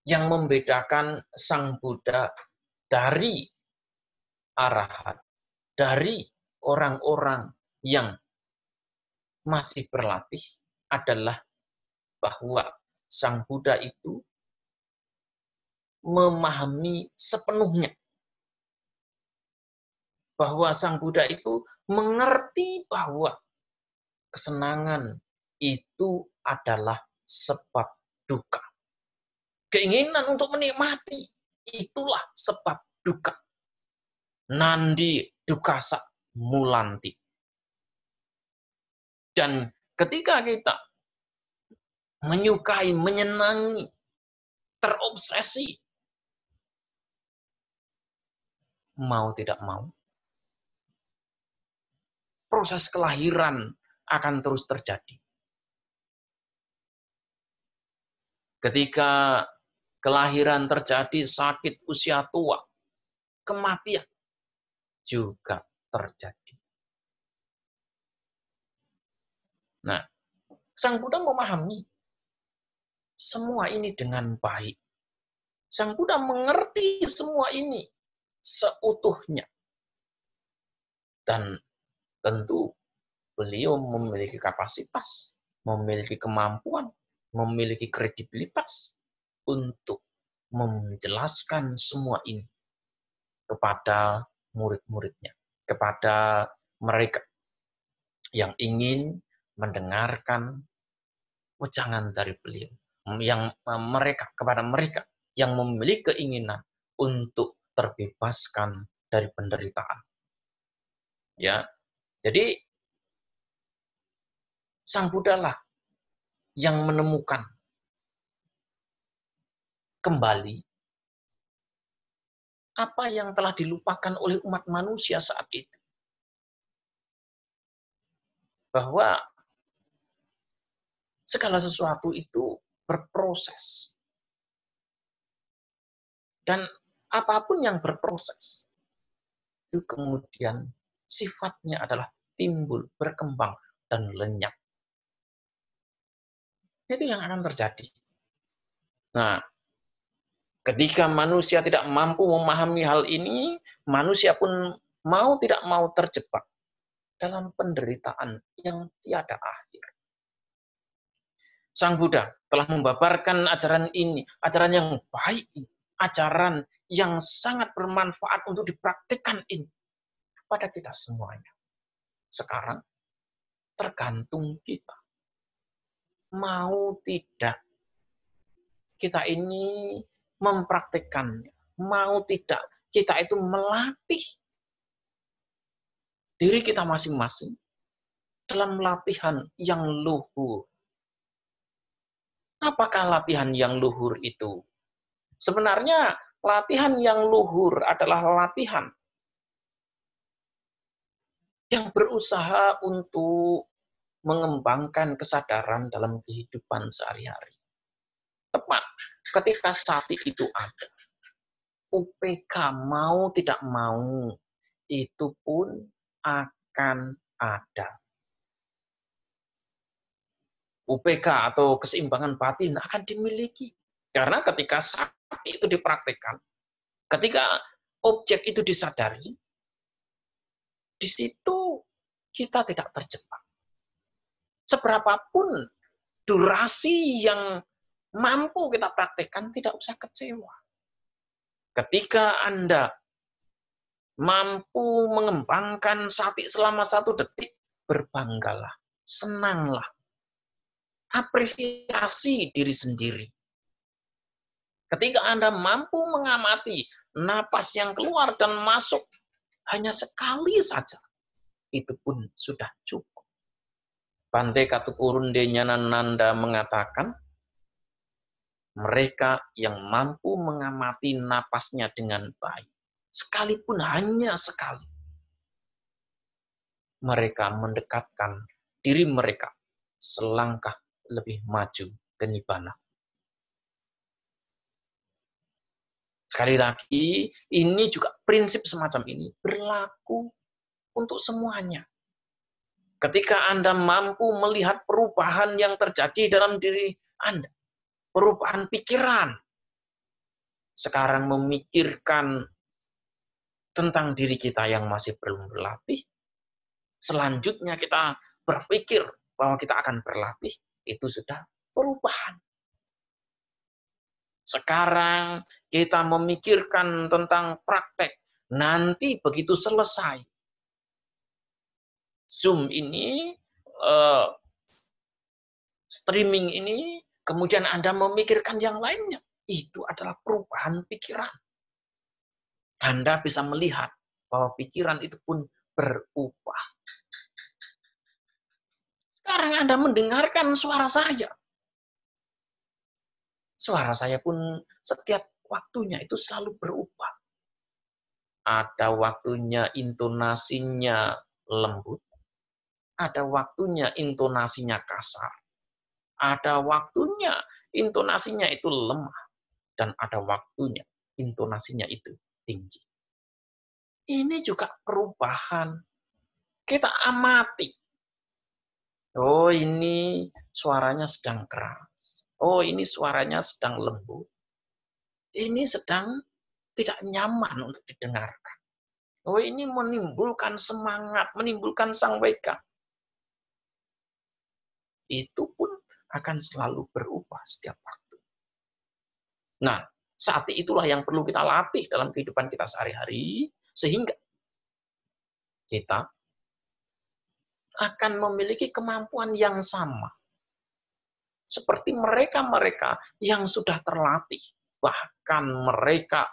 yang membedakan Sang Buddha dari arahat, dari orang-orang yang masih berlatih adalah bahwa Sang Buddha itu memahami sepenuhnya. Bahwa Sang Buddha itu mengerti bahwa kesenangan itu adalah sebab duka. Keinginan untuk menikmati itulah sebab duka. Nandi dukasa mulanti. Dan ketika kita menyukai, menyenangi, terobsesi, mau tidak mau, proses kelahiran akan terus terjadi. Ketika kelahiran terjadi, sakit usia tua, kematian juga terjadi. Nah, Sang Buddha memahami semua ini dengan baik. Sang Buddha mengerti semua ini seutuhnya. Dan tentu beliau memiliki kapasitas, memiliki kemampuan, memiliki kredibilitas untuk menjelaskan semua ini kepada murid-muridnya, kepada mereka yang ingin mendengarkan ujangan dari beliau, yang kepada mereka yang memiliki keinginan untuk terbebaskan dari penderitaan. Ya, jadi Sang Buddha lah yang menemukan kembali apa yang telah dilupakan oleh umat manusia saat itu. Bahwa segala sesuatu itu berproses. Dan apapun yang berproses, itu kemudian sifatnya adalah timbul, berkembang, dan lenyap. Itu yang akan terjadi. Nah, ketika manusia tidak mampu memahami hal ini, manusia pun mau tidak mau terjebak dalam penderitaan yang tiada akhir. Sang Buddha telah membabarkan ajaran ini, ajaran yang baik, ajaran yang sangat bermanfaat untuk dipraktikkan ini kepada kita semuanya. Sekarang tergantung kita. Mau tidak kita ini mempraktikkannya. Mau tidak kita itu melatih diri kita masing-masing dalam latihan yang luhur. Apakah latihan yang luhur itu? Sebenarnya latihan yang luhur adalah latihan yang berusaha untuk mengembangkan kesadaran dalam kehidupan sehari-hari. Tepat ketika sati itu ada, UPK mau tidak mau, itu pun akan ada. UPK atau keseimbangan batin akan dimiliki. Karena ketika sati itu dipraktikkan, ketika objek itu disadari, di situ kita tidak terjebak. Seberapapun durasi yang mampu kita praktekkan, tidak usah kecewa. Ketika Anda mampu mengembangkan sati selama 1 detik, berbanggalah, senanglah, apresiasi diri sendiri. Ketika Anda mampu mengamati napas yang keluar dan masuk hanya sekali saja, itu pun sudah cukup. Bante Katukurunde Nyanananda mengatakan, mereka yang mampu mengamati napasnya dengan baik, sekalipun hanya sekali, mereka mendekatkan diri mereka selangkah lebih maju ke Nibbana. Sekali lagi, ini juga prinsip semacam ini berlaku untuk semuanya. Ketika Anda mampu melihat perubahan yang terjadi dalam diri Anda, perubahan pikiran, sekarang memikirkan tentang diri kita yang masih belum berlatih, selanjutnya kita berpikir bahwa kita akan berlatih, itu sudah perubahan. Sekarang kita memikirkan tentang praktek. Nanti begitu selesai Zoom ini, streaming ini, kemudian Anda memikirkan yang lainnya. Itu adalah perubahan pikiran. Anda bisa melihat bahwa pikiran itu pun berubah. Sekarang Anda mendengarkan suara saya. Suara saya pun setiap waktunya itu selalu berubah. Ada waktunya intonasinya lembut, ada waktunya intonasinya kasar, ada waktunya intonasinya itu lemah, dan ada waktunya intonasinya itu tinggi. Ini juga perubahan. Kita amati. Oh, ini suaranya sedang keras. Oh, ini suaranya sedang lembut. Ini sedang tidak nyaman untuk didengarkan. Oh, ini menimbulkan semangat, menimbulkan sangweka. Itu pun akan selalu berubah setiap waktu. Nah, sati itulah yang perlu kita latih dalam kehidupan kita sehari-hari, sehingga kita akan memiliki kemampuan yang sama seperti mereka-mereka yang sudah terlatih, bahkan mereka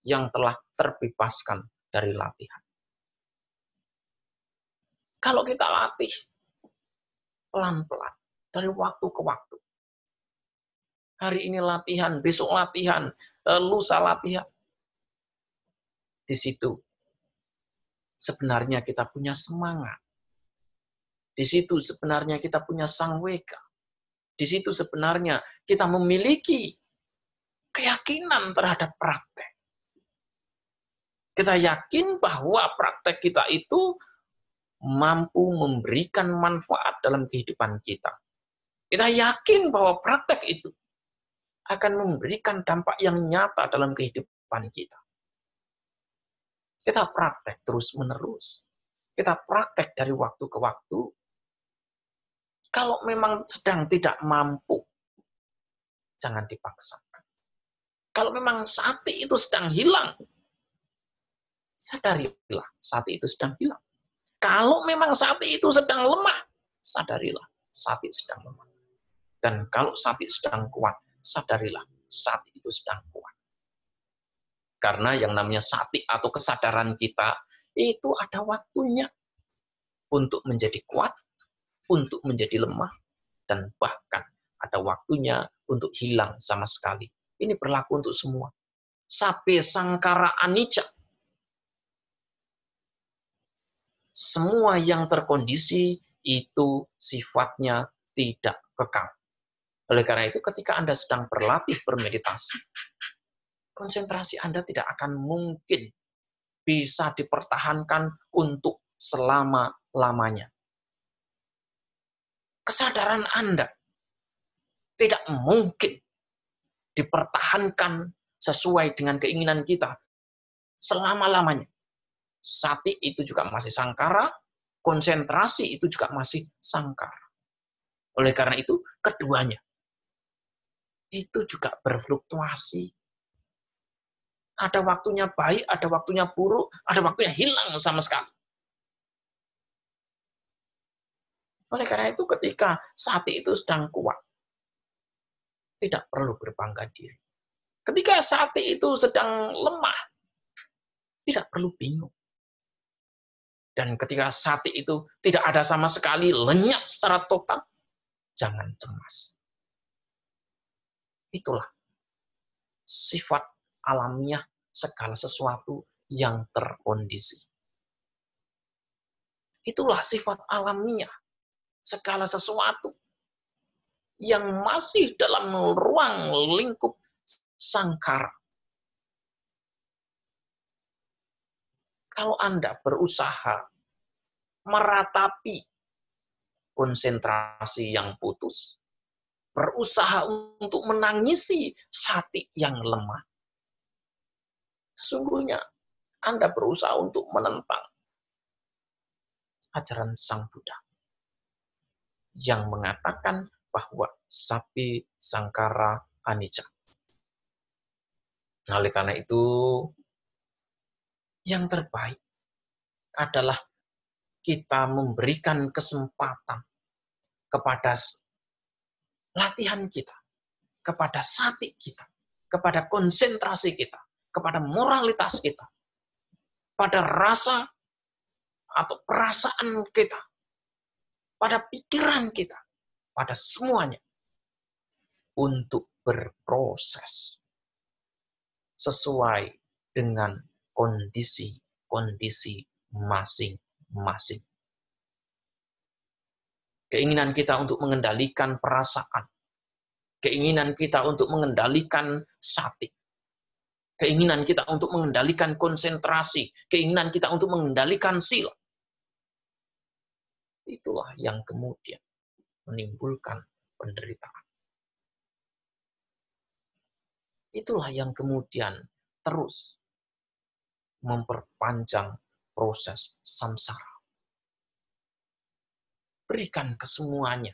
yang telah terbebaskan dari latihan. Kalau kita latih pelan-pelan, dari waktu ke waktu, hari ini latihan, besok latihan, lusa latihan, di situ sebenarnya kita punya semangat. Di situ sebenarnya kita punya sangweka. Di situ sebenarnya kita memiliki keyakinan terhadap praktek. Kita yakin bahwa praktek kita itu mampu memberikan manfaat dalam kehidupan kita. Kita yakin bahwa praktek itu akan memberikan dampak yang nyata dalam kehidupan kita. Kita praktek terus-menerus. Kita praktek dari waktu ke waktu. Kalau memang sedang tidak mampu, jangan dipaksakan. Kalau memang sati itu sedang hilang, sadarilah sati itu sedang hilang. Kalau memang sati itu sedang lemah, sadarilah sati sedang lemah. Dan kalau sati sedang kuat, sadarilah sati itu sedang kuat. Karena yang namanya sati atau kesadaran kita, itu ada waktunya untuk menjadi kuat, untuk menjadi lemah, dan bahkan ada waktunya untuk hilang sama sekali. Ini berlaku untuk semua. Sabe sangkara anicca. Semua yang terkondisi itu sifatnya tidak kekal. Oleh karena itu, ketika Anda sedang berlatih bermeditasi, konsentrasi Anda tidak akan mungkin bisa dipertahankan untuk selama-lamanya. Kesadaran Anda tidak mungkin dipertahankan sesuai dengan keinginan kita selama-lamanya. Sati itu juga masih sangkara, konsentrasi itu juga masih sangkara. Oleh karena itu, keduanya itu juga berfluktuasi. Ada waktunya baik, ada waktunya buruk, ada waktunya hilang sama sekali. Oleh karena itu, ketika sati itu sedang kuat, tidak perlu berbangga diri. Ketika sati itu sedang lemah, tidak perlu bingung. Dan ketika sati itu tidak ada sama sekali, lenyap secara total, jangan cemas. Itulah sifat alamiah segala sesuatu yang terkondisi. Itulah sifat alamiah segala sesuatu yang masih dalam ruang lingkup sangkara. Kalau Anda berusaha meratapi konsentrasi yang putus, berusaha untuk menangisi sati yang lemah, sesungguhnya Anda berusaha untuk menentang ajaran Sang Buddha yang mengatakan bahwa sapi sangkara anicca. Oleh karena itu, yang terbaik adalah kita memberikan kesempatan kepada latihan kita, kepada sati kita, kepada konsentrasi kita, kepada moralitas kita, pada rasa atau perasaan kita, pada pikiran kita, pada semuanya, untuk berproses sesuai dengan kondisi-kondisi masing-masing. Keinginan kita untuk mengendalikan perasaan, keinginan kita untuk mengendalikan sati, keinginan kita untuk mengendalikan konsentrasi, keinginan kita untuk mengendalikan sila, itulah yang kemudian menimbulkan penderitaan. Itulah yang kemudian terus memperpanjang proses samsara. Berikan kesemuanya.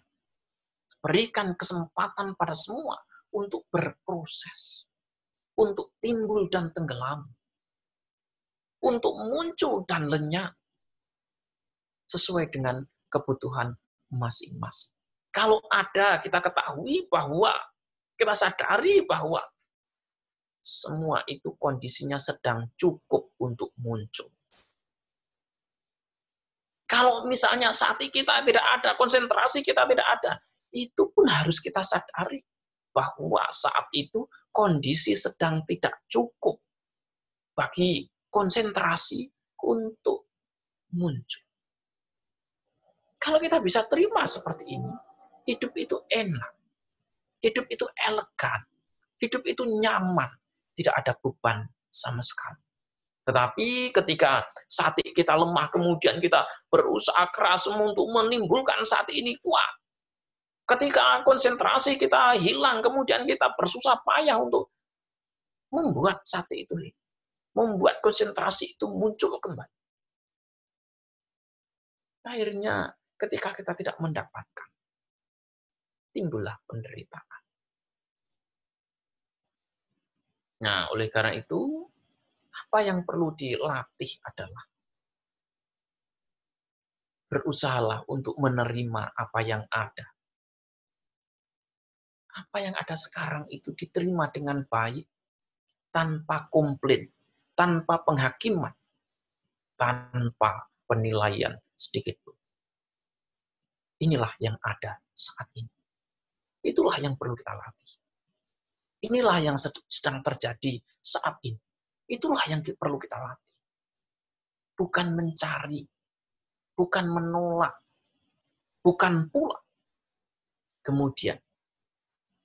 Berikan kesempatan pada semua untuk berproses. Untuk timbul dan tenggelam. Untuk muncul dan lenyap. Sesuai dengan kebutuhan masing-masing. Kalau ada, kita ketahui bahwa, kita sadari bahwa semua itu kondisinya sedang cukup untuk muncul. Kalau misalnya sati kita tidak ada, konsentrasi kita tidak ada, itu pun harus kita sadari bahwa saat itu kondisi sedang tidak cukup bagi konsentrasi untuk muncul. Kalau kita bisa terima seperti ini, hidup itu enak, hidup itu elegan, hidup itu nyaman, tidak ada beban sama sekali. Tetapi ketika sati kita lemah, kemudian kita berusaha keras untuk menimbulkan sati ini kuat. Ketika konsentrasi kita hilang, kemudian kita bersusah payah untuk membuat sati itu, membuat konsentrasi itu muncul kembali. Akhirnya ketika kita tidak mendapatkan, timbullah penderitaan. Nah, oleh karena itu, apa yang perlu dilatih adalah berusahalah untuk menerima apa yang ada. Apa yang ada sekarang itu diterima dengan baik, tanpa komplain, tanpa penghakiman, tanpa penilaian sedikit pun. Inilah yang ada saat ini. Itulah yang perlu kita latih. Inilah yang sedang terjadi saat ini. Itulah yang perlu kita latih. Bukan mencari, bukan menolak, bukan pula kemudian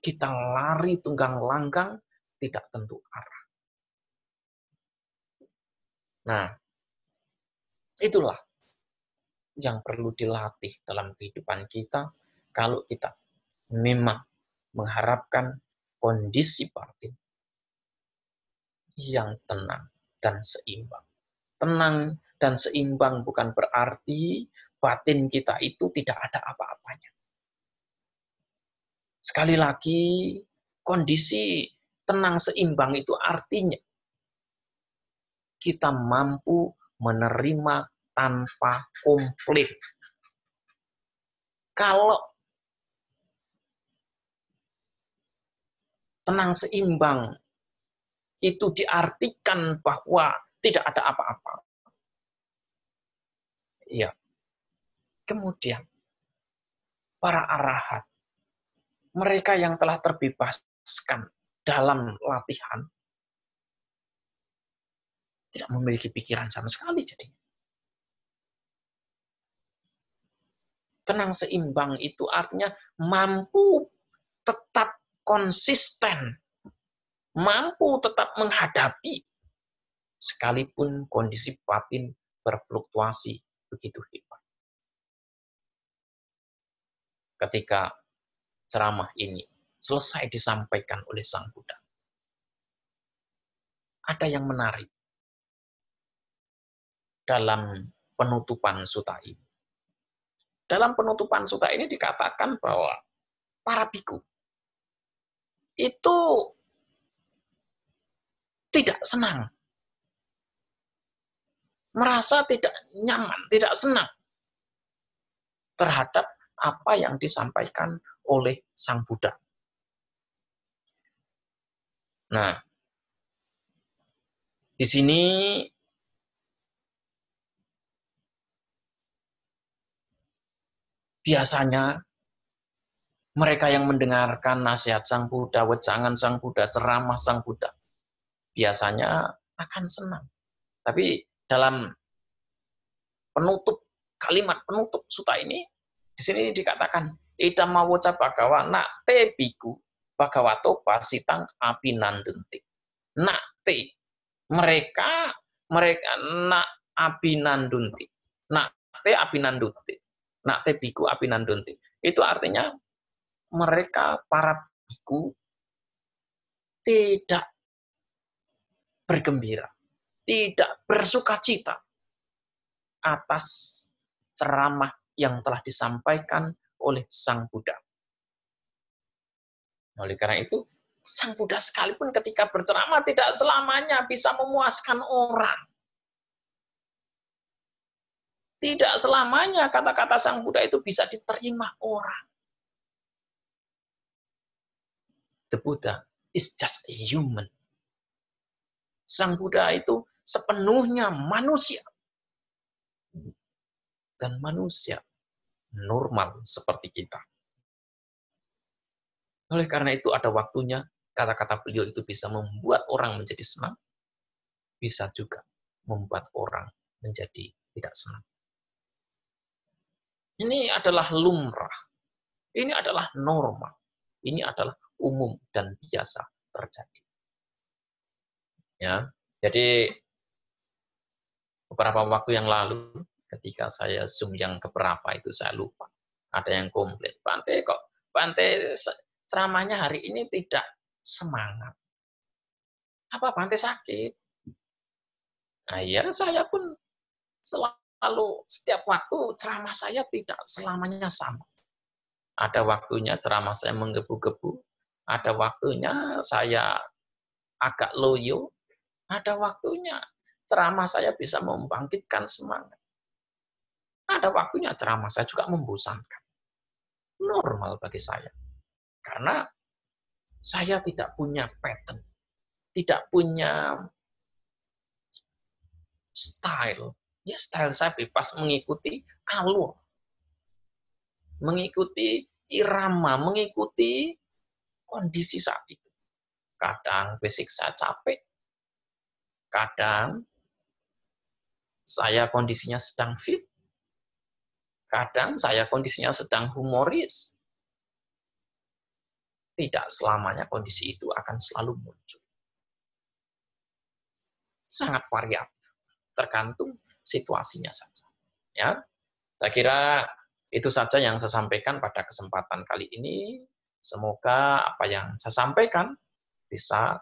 kita lari tunggang langgang tidak tentu arah. Nah, itulah yang perlu dilatih dalam kehidupan kita kalau kita memang mengharapkan kondisi batin yang tenang dan seimbang. Tenang dan seimbang bukan berarti batin kita itu tidak ada apa-apanya. Sekali lagi, kondisi tenang seimbang itu artinya kita mampu menerima tanpa konflik. Kalau tenang seimbang itu diartikan bahwa tidak ada apa-apa. Ya. Kemudian para arahat, mereka yang telah terbebaskan dalam latihan, tidak memiliki pikiran sama sekali jadi. Tenang seimbang itu artinya mampu tetap konsisten, mampu tetap menghadapi sekalipun kondisi batin berfluktuasi begitu hebat. Ketika ceramah ini selesai disampaikan oleh Sang Buddha, ada yang menarik dalam penutupan sutta ini. Dalam penutupan sutta ini dikatakan bahwa para biku itu tidak senang, merasa tidak nyaman, tidak senang terhadap apa yang disampaikan oleh Sang Buddha. Nah, di sini biasanya mereka yang mendengarkan nasihat Sang Buddha, wejangan Sang Buddha, ceramah Sang Buddha, biasanya akan senang. Tapi dalam penutup, kalimat penutup sutta ini, di sini dikatakan, idam mawaca bhagawa nak te biku bhagavato pasitang abinandunti. Nak te, mereka nak abinandunti. Nak te abinandunti. Nak te biku abinandunti. Itu artinya mereka para biku tidak bergembira, tidak bersukacita atas ceramah yang telah disampaikan oleh Sang Buddha. Oleh karena itu, Sang Buddha sekalipun ketika berceramah tidak selamanya bisa memuaskan orang. Tidak selamanya kata-kata Sang Buddha itu bisa diterima orang. The Buddha is just a human. Sang Buddha itu sepenuhnya manusia. Dan manusia normal seperti kita. Oleh karena itu ada waktunya kata-kata beliau itu bisa membuat orang menjadi senang, bisa juga membuat orang menjadi tidak senang. Ini adalah lumrah. Ini adalah normal. Ini adalah umum dan biasa terjadi. Ya, jadi beberapa waktu yang lalu, ketika saya Zoom yang keberapa itu saya lupa. Ada yang komplain, Bante ceramahnya hari ini tidak semangat. Apa Bante sakit? Nah ya, saya pun selalu, setiap waktu ceramah saya tidak selamanya sama. Ada waktunya ceramah saya menggebu-gebu, ada waktunya saya agak loyo, ada waktunya ceramah saya bisa membangkitkan semangat. Ada waktunya ceramah saya juga membosankan. Normal bagi saya. Karena saya tidak punya pattern, tidak punya style. Ya, style saya bebas mengikuti alur, mengikuti irama, mengikuti kondisi saat itu. Kadang basic saya capek, kadang saya kondisinya sedang fit, kadang saya kondisinya sedang humoris. Tidak selamanya kondisi itu akan selalu muncul. Sangat variatif, tergantung situasinya saja. Ya, saya kira itu saja yang saya sampaikan pada kesempatan kali ini. Semoga apa yang saya sampaikan bisa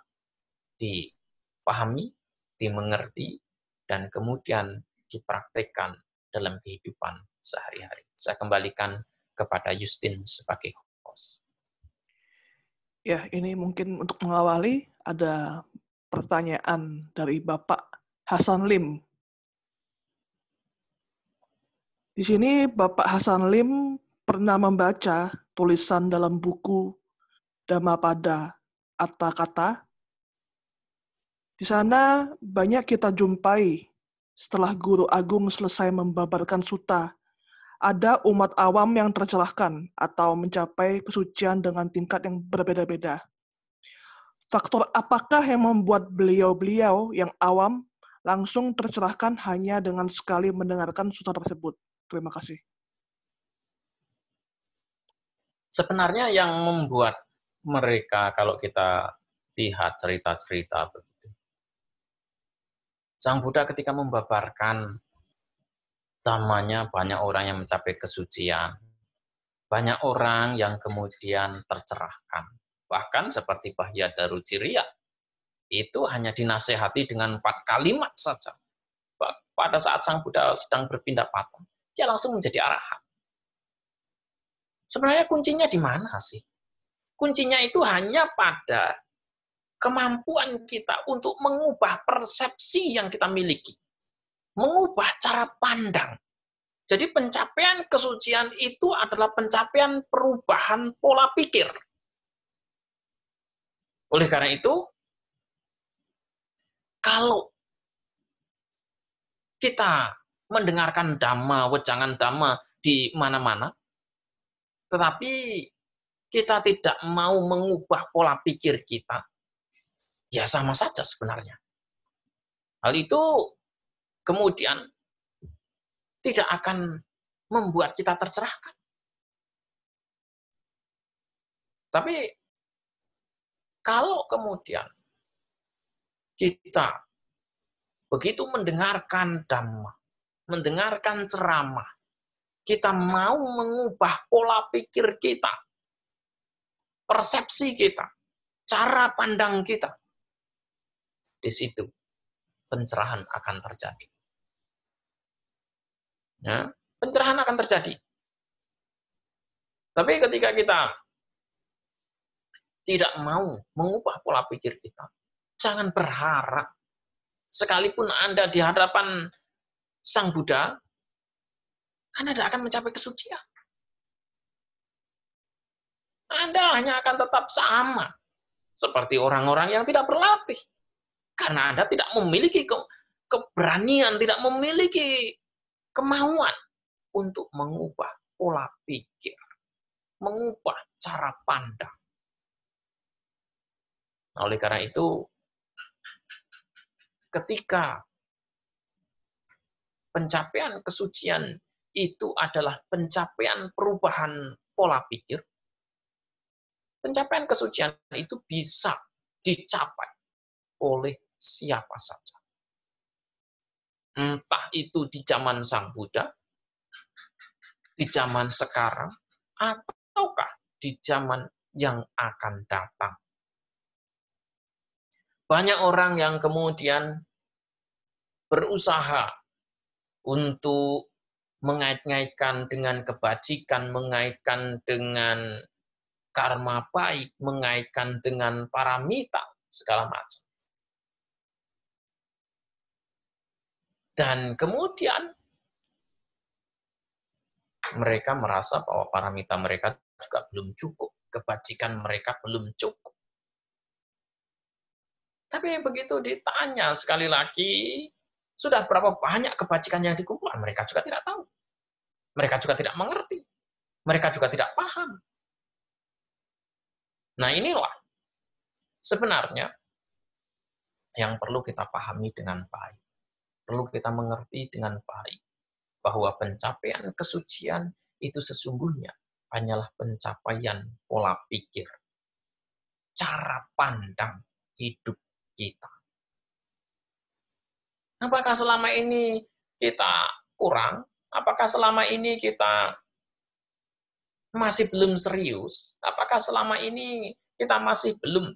dipahami, dimengerti, dan kemudian dipraktekkan dalam kehidupan sehari-hari. Saya kembalikan kepada Justin sebagai host. Ya, ini mungkin untuk mengawali ada pertanyaan dari Bapak Hasan Lim. Di sini Bapak Hasan Lim pernah membaca tulisan dalam buku Dhammapada Atta Kata. Di sana banyak kita jumpai setelah Guru Agung selesai membabarkan sutta, ada umat awam yang tercelahkan atau mencapai kesucian dengan tingkat yang berbeda-beda. Faktor apakah yang membuat beliau-beliau yang awam langsung tercerahkan hanya dengan sekali mendengarkan sutta tersebut? Terima kasih. Sebenarnya yang membuat mereka, kalau kita lihat cerita-cerita begitu, Sang Buddha ketika membabarkan Dhammanya, banyak orang yang mencapai kesucian, banyak orang yang kemudian tercerahkan. Bahkan seperti Bahyada Ruciriya, itu hanya dinasehati dengan 4 kalimat saja. Pada saat Sang Buddha sedang berpindah patah, dia langsung menjadi arahat. Sebenarnya kuncinya di mana sih? Kuncinya itu hanya pada kemampuan kita untuk mengubah persepsi yang kita miliki. Mengubah cara pandang. Jadi pencapaian kesucian itu adalah pencapaian perubahan pola pikir. Oleh karena itu, kalau kita mendengarkan dhamma, wejangan dhamma di mana-mana, tetapi kita tidak mau mengubah pola pikir kita, ya sama saja sebenarnya. Hal itu kemudian tidak akan membuat kita tercerahkan. Tapi kalau kemudian kita begitu mendengarkan dhamma, mendengarkan ceramah, kita mau mengubah pola pikir kita, persepsi kita, cara pandang kita, di situ pencerahan akan terjadi. Ya, pencerahan akan terjadi. Tapi ketika kita tidak mau mengubah pola pikir kita, jangan berharap sekalipun Anda di hadapan Sang Buddha, Anda tidak akan mencapai kesucian. Anda hanya akan tetap sama seperti orang-orang yang tidak berlatih. Karena Anda tidak memiliki keberanian, tidak memiliki kemauan untuk mengubah pola pikir, mengubah cara pandang. Nah, oleh karena itu, ketika pencapaian kesucian itu adalah pencapaian perubahan pola pikir, pencapaian kesucian itu bisa dicapai oleh siapa saja. Entah itu di zaman Sang Buddha, di zaman sekarang, ataukah di zaman yang akan datang. Banyak orang yang kemudian berusaha untuk mengait-ngaitkan dengan kebajikan, mengaitkan dengan karma baik, mengaitkan dengan paramita, segala macam. Dan kemudian mereka merasa bahwa paramita mereka juga belum cukup, kebajikan mereka belum cukup. Tapi begitu ditanya sekali lagi, sudah berapa banyak kebajikan yang dikumpulkan, mereka juga tidak tahu. Mereka juga tidak mengerti. Mereka juga tidak paham. Nah inilah sebenarnya yang perlu kita pahami dengan baik. Perlu kita mengerti dengan baik. Bahwa pencapaian kesucian itu sesungguhnya hanyalah pencapaian pola pikir. Cara pandang hidup kita. Apakah selama ini kita kurang? Apakah selama ini kita masih belum serius? Apakah selama ini kita masih belum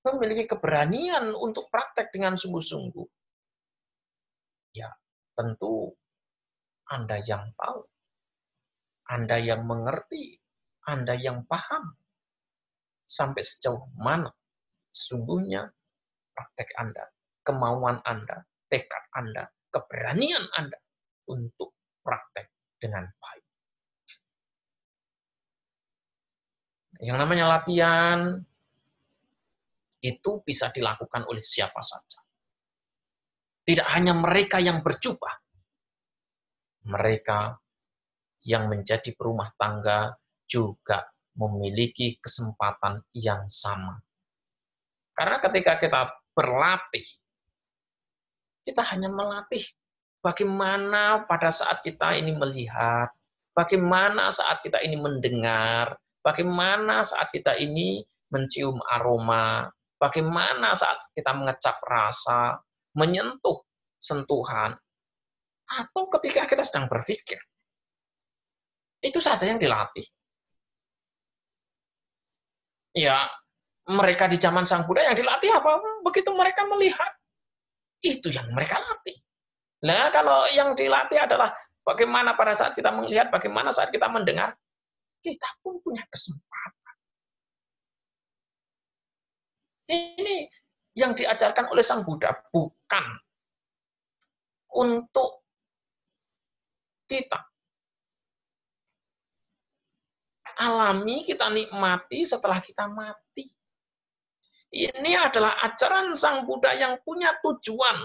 memiliki keberanian untuk praktek dengan sungguh-sungguh? Ya, tentu Anda yang tahu, Anda yang mengerti, Anda yang paham sampai sejauh mana sesungguhnya praktek Anda, kemauan Anda, tekad Anda, keberanian Anda untuk praktek dengan baik. Yang namanya latihan itu bisa dilakukan oleh siapa saja. Tidak hanya mereka yang berjubah, mereka yang menjadi perumah tangga juga memiliki kesempatan yang sama. Karena ketika kita berlatih, kita hanya melatih bagaimana pada saat kita ini melihat, bagaimana saat kita ini mendengar, bagaimana saat kita ini mencium aroma, bagaimana saat kita mengecap rasa, menyentuh sentuhan, atau ketika kita sedang berpikir. Itu saja yang dilatih. Ya, mereka di zaman Sang Buddha yang dilatih apa? Begitu mereka melihat, itu yang mereka latih. Nah, kalau yang dilatih adalah bagaimana pada saat kita melihat, bagaimana saat kita mendengar, kita pun punya kesempatan. Ini yang diajarkan oleh Sang Buddha bukan untuk kita alami, kita nikmati setelah kita mati. Ini adalah ajaran Sang Buddha yang punya tujuan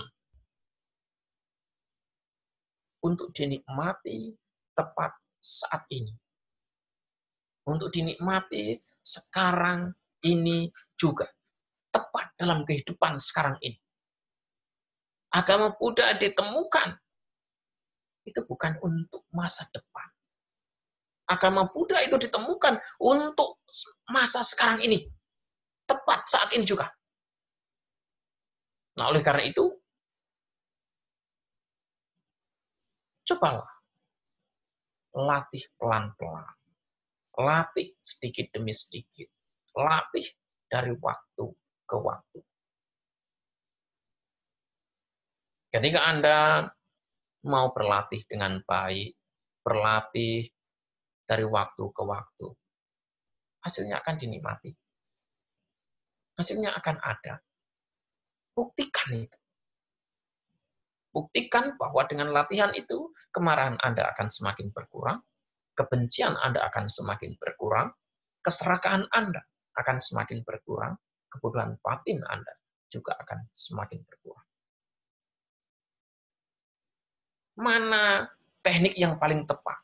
untuk dinikmati tepat saat ini. Untuk dinikmati sekarang ini juga. Tepat dalam kehidupan sekarang ini. Agama Buddha ditemukan. Itu bukan untuk masa depan. Agama Buddha itu ditemukan untuk masa sekarang ini. Tepat saat ini juga. Nah, oleh karena itu, cobalah latih pelan-pelan. Latih sedikit demi sedikit. Latih dari waktu ke waktu. Ketika Anda mau berlatih dengan baik, berlatih dari waktu ke waktu, hasilnya akan dinikmati. Hasilnya akan ada. Buktikan itu. Buktikan bahwa dengan latihan itu, kemarahan Anda akan semakin berkurang, kebencian Anda akan semakin berkurang, keserakahan Anda akan semakin berkurang, kebodohan batin Anda juga akan semakin berkurang. Mana teknik yang paling tepat?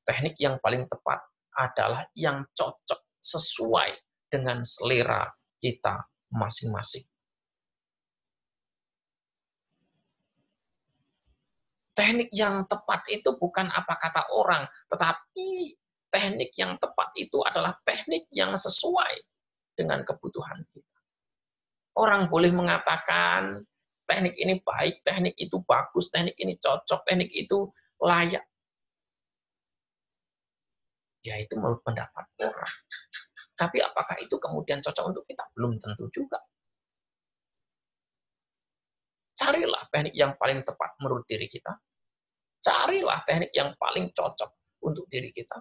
Teknik yang paling tepat adalah yang cocok sesuai dengan selera kita masing-masing. Teknik yang tepat itu bukan apa kata orang, tetapi teknik yang tepat itu adalah teknik yang sesuai dengan kebutuhan kita. Orang boleh mengatakan teknik ini baik, teknik itu bagus, teknik ini cocok, teknik itu layak. Ya itu menurut pendapat orang. Tapi apakah itu kemudian cocok untuk kita? Belum tentu juga. Carilah teknik yang paling tepat menurut diri kita. Carilah teknik yang paling cocok untuk diri kita.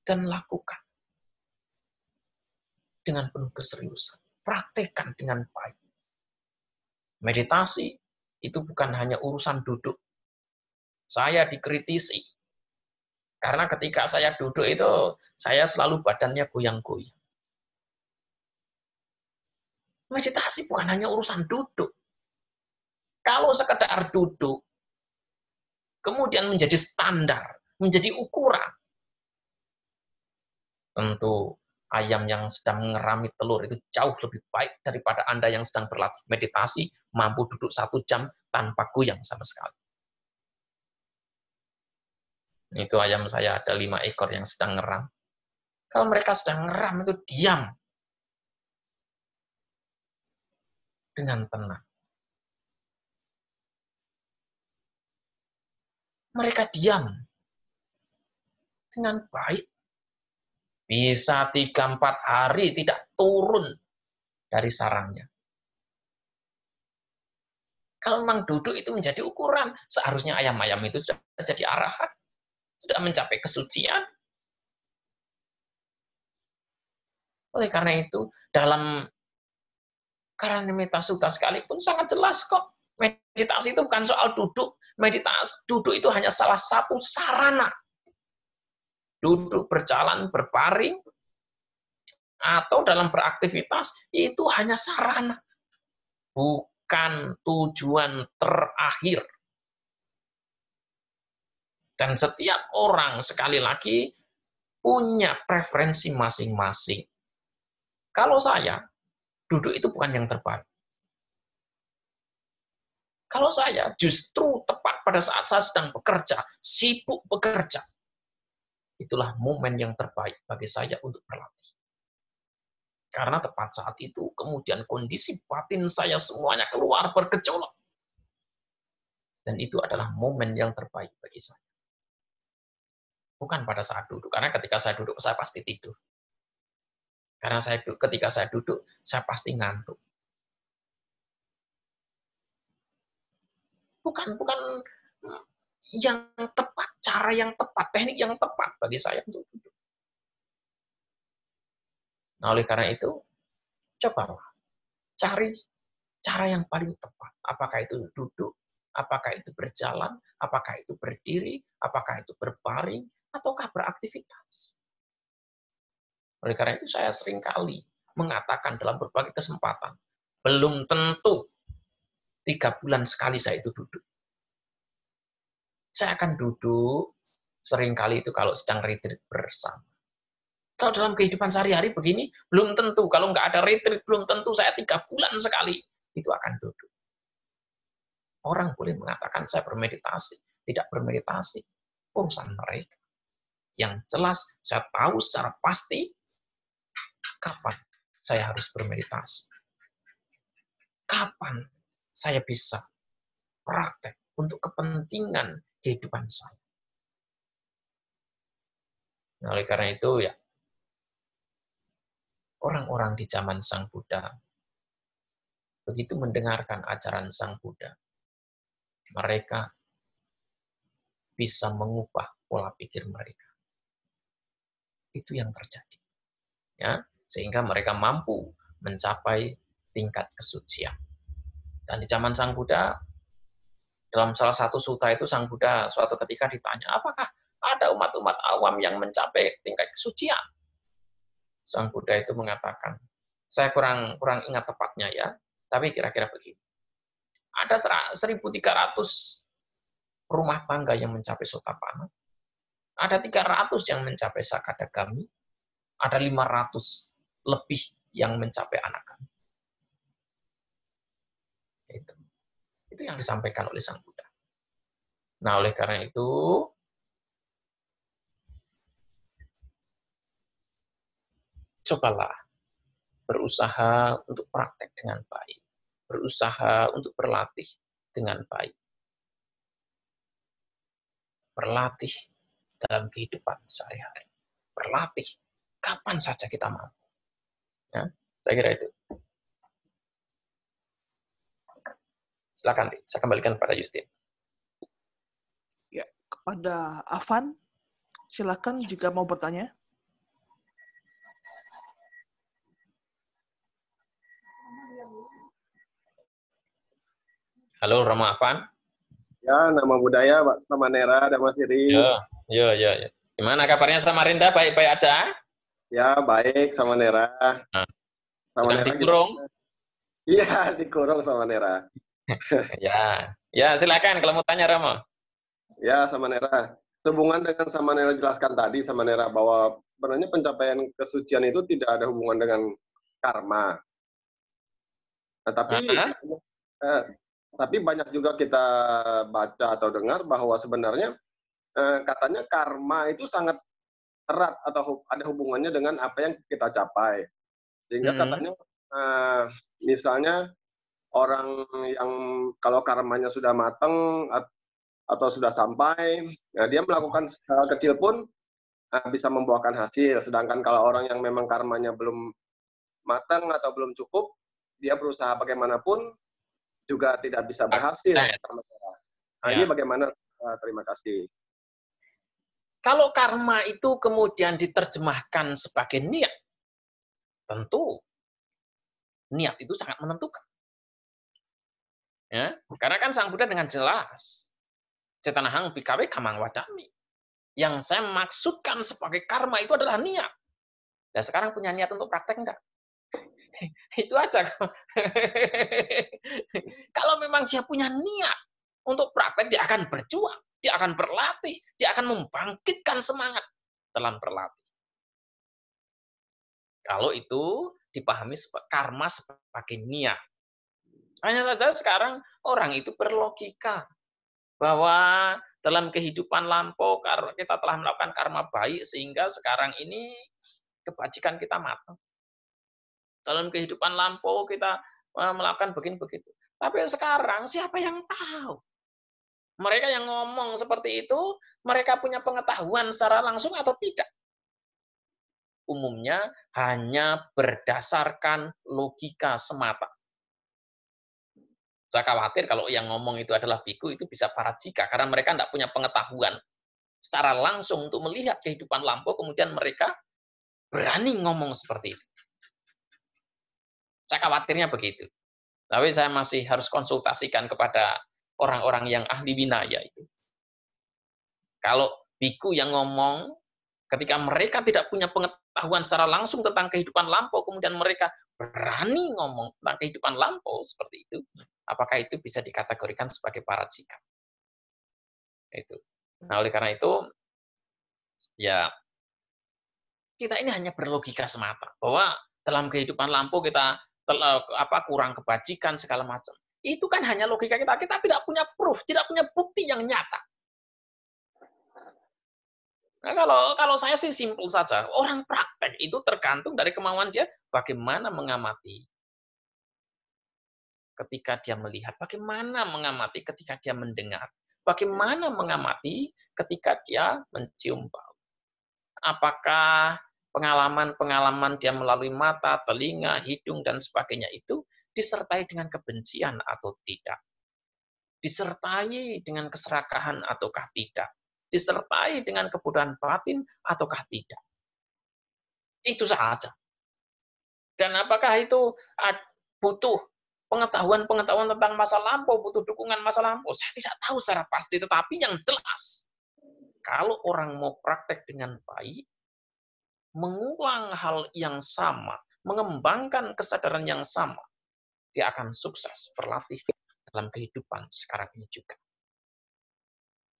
Dan lakukan dengan penuh keseriusan. Praktekkan dengan baik. Meditasi itu bukan hanya urusan duduk. Saya dikritisi. Karena ketika saya duduk itu, saya selalu badannya goyang-goyang. Meditasi bukan hanya urusan duduk. Kalau sekedar duduk, kemudian menjadi standar, menjadi ukuran, tentu ayam yang sedang mengerami telur itu jauh lebih baik daripada Anda yang sedang berlatih meditasi, mampu duduk 1 jam tanpa goyang sama sekali. Itu ayam saya ada 5 ekor yang sedang ngeram. Kalau mereka sedang ngeram itu diam. Dengan tenang. Mereka diam. Dengan baik. Bisa 3-4 hari tidak turun dari sarangnya. Kalau memang duduk itu menjadi ukuran, seharusnya ayam-ayam itu sudah jadi arahan. Sudah mencapai kesucian. Oleh karena itu, dalam Karanimita Sutta sekalipun sangat jelas kok. Meditasi itu bukan soal duduk. Meditasi duduk itu hanya salah satu sarana. Duduk, berjalan, berbaring, atau dalam beraktivitas, itu hanya sarana. Bukan tujuan terakhir. Dan setiap orang, sekali lagi, punya preferensi masing-masing. Kalau saya, duduk itu bukan yang terbaik. Kalau saya justru tepat pada saat saya sedang bekerja, sibuk bekerja, itulah momen yang terbaik bagi saya untuk berlatih. Karena tepat saat itu, kemudian kondisi batin saya semuanya keluar bergejolak. Dan itu adalah momen yang terbaik bagi saya. Bukan pada saat duduk, karena ketika saya duduk, saya pasti tidur. Karena ketika saya duduk, saya pasti ngantuk. Bukan yang tepat, cara yang tepat, teknik yang tepat bagi saya untuk duduk. Nah, oleh karena itu, cobalah cari cara yang paling tepat. Apakah itu duduk, apakah itu berjalan, apakah itu berdiri, apakah itu berbaring, ataukah beraktivitas. Oleh karena itu saya seringkali mengatakan dalam berbagai kesempatan, belum tentu 3 bulan sekali saya itu duduk. Saya akan duduk seringkali itu kalau sedang retreat bersama. Kalau dalam kehidupan sehari-hari begini, belum tentu. Kalau nggak ada retreat, belum tentu saya 3 bulan sekali itu akan duduk. Orang boleh mengatakan saya bermeditasi, tidak bermeditasi. Urusan mereka. Yang jelas, saya tahu secara pasti kapan saya harus bermeditasi. Kapan saya bisa praktek untuk kepentingan kehidupan saya. Nah, oleh karena itu, ya, orang-orang di zaman Sang Buddha, begitu mendengarkan ajaran Sang Buddha, mereka bisa mengubah pola pikir mereka. Itu yang terjadi. Ya, sehingga mereka mampu mencapai tingkat kesucian. Dan di zaman Sang Buddha, dalam salah satu sutta itu Sang Buddha suatu ketika ditanya, apakah ada umat-umat awam yang mencapai tingkat kesucian? Sang Buddha itu mengatakan, saya kurang ingat tepatnya ya, tapi kira-kira begini. Ada 1.300 rumah tangga yang mencapai Sotapanna, ada 300 yang mencapai Sakadagami, ada 500 lebih yang mencapai Anagami. Itu yang disampaikan oleh Sang Buddha. Nah, oleh karena itu, cobalah berusaha untuk praktek dengan baik. berusaha untuk berlatih dengan baik. Berlatih dalam kehidupan sehari-hari. Berlatih kapan saja kita mampu. Ya, saya kira itu. Silakan, saya kembalikan kepada Justin. Ya, kepada Afan, silakan jika mau bertanya. Halo, Rama Afan. Ya, nama budaya Pak Samanera dan Mas Iri. Ya. Gimana kabarnya Samarinda? Baik-baik aja? Ya, baik Samanera. Nah, Samanera sedang dikurung? Iya, dikurung Samanera. Ya, silakan kalau mau tanya Rama. Ya, Samanera. Sehubungan dengan Samanera jelaskan tadi, Samanera, bahwa sebenarnya pencapaian kesucian itu tidak ada hubungan dengan karma. Nah, tapi banyak juga kita baca atau dengar bahwa sebenarnya katanya karma itu sangat erat atau ada hubungannya dengan apa yang kita capai. Sehingga katanya misalnya orang yang kalau karmanya sudah matang atau sudah sampai, nah dia melakukan hal kecil pun bisa membuahkan hasil. Sedangkan kalau orang yang memang karmanya belum matang atau belum cukup, dia berusaha bagaimanapun juga tidak bisa berhasil. Nah, ini bagaimana? Terima kasih. Kalau karma itu kemudian diterjemahkan sebagai niat, tentu niat itu sangat menentukan. Ya, karena kan Sang Buddha dengan jelas, cetanahang bikawe kamang wadami. Yang saya maksudkan sebagai karma itu adalah niat. Dan sekarang punya niat untuk praktek enggak? Itu aja. Kalau memang dia punya niat untuk praktek, dia akan berjuang, dia akan berlatih, dia akan membangkitkan semangat dalam berlatih. Kalau itu dipahami karma sebagai niat. Hanya saja sekarang orang itu berlogika bahwa dalam kehidupan lampau kita telah melakukan karma baik sehingga sekarang ini kebajikan kita matang. Dalam kehidupan lampau kita melakukan begini begitu. Tapi sekarang siapa yang tahu? Mereka yang ngomong seperti itu, mereka punya pengetahuan secara langsung atau tidak? Umumnya hanya berdasarkan logika semata. Saya khawatir kalau yang ngomong itu adalah biku, itu bisa parajika, karena mereka tidak punya pengetahuan secara langsung untuk melihat kehidupan lampau, kemudian mereka berani ngomong seperti itu. Saya khawatirnya begitu. Tapi saya masih harus konsultasikan kepada orang-orang yang ahli winaya itu. Kalau biku yang ngomong, ketika mereka tidak punya pengetahuan secara langsung tentang kehidupan lampau, kemudian mereka berani ngomong tentang kehidupan lampau seperti itu, apakah itu bisa dikategorikan sebagai parajika? Itu. Nah, oleh karena itu, ya kita ini hanya berlogika semata bahwa dalam kehidupan lampau kita kurang kebajikan segala macam. Itu kan hanya logika kita. Kita tidak punya proof, tidak punya bukti yang nyata. Nah, kalau saya sih simpel saja. Orang praktek itu tergantung dari kemauan dia bagaimana mengamati. Ketika dia melihat, bagaimana mengamati ketika dia mendengar, bagaimana mengamati ketika dia mencium bau. Apakah pengalaman-pengalaman dia melalui mata, telinga, hidung, dan sebagainya itu disertai dengan kebencian atau tidak? Disertai dengan keserakahan ataukah tidak? Disertai dengan kebodohan batin ataukah tidak? Itu saja. Dan apakah itu butuh pengetahuan-pengetahuan tentang masa lampau, butuh dukungan masa lampau? Saya tidak tahu secara pasti, tetapi yang jelas, kalau orang mau praktek dengan baik, mengulang hal yang sama, mengembangkan kesadaran yang sama, dia akan sukses berlatih dalam kehidupan sekarang ini juga.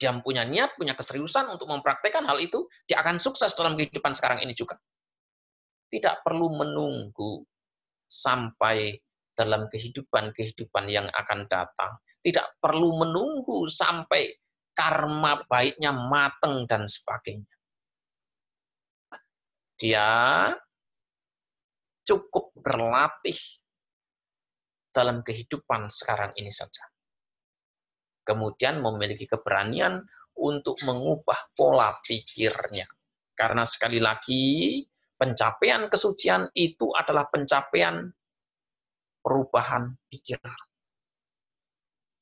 Dia punya niat, punya keseriusan untuk mempraktekkan hal itu, dia akan sukses dalam kehidupan sekarang ini juga. Tidak perlu menunggu sampai dalam kehidupan-kehidupan yang akan datang. Tidak perlu menunggu sampai karma baiknya matang dan sebagainya. Dia cukup berlatih dalam kehidupan sekarang ini saja. Kemudian memiliki keberanian untuk mengubah pola pikirnya. Karena sekali lagi, pencapaian kesucian itu adalah pencapaian perubahan pikiran.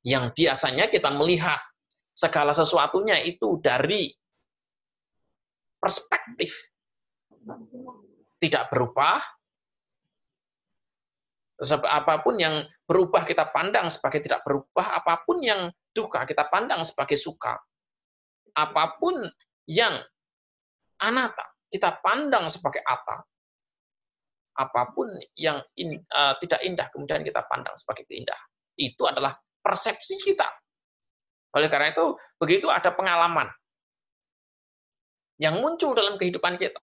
Yang biasanya kita melihat segala sesuatunya itu dari perspektif tidak berubah, apapun yang berubah kita pandang sebagai tidak berubah, apapun yang duka kita pandang sebagai suka, apapun yang anatta kita pandang sebagai atta, apapun yang tidak indah kemudian kita pandang sebagai indah. Itu adalah persepsi kita. Oleh karena itu, begitu ada pengalaman yang muncul dalam kehidupan kita,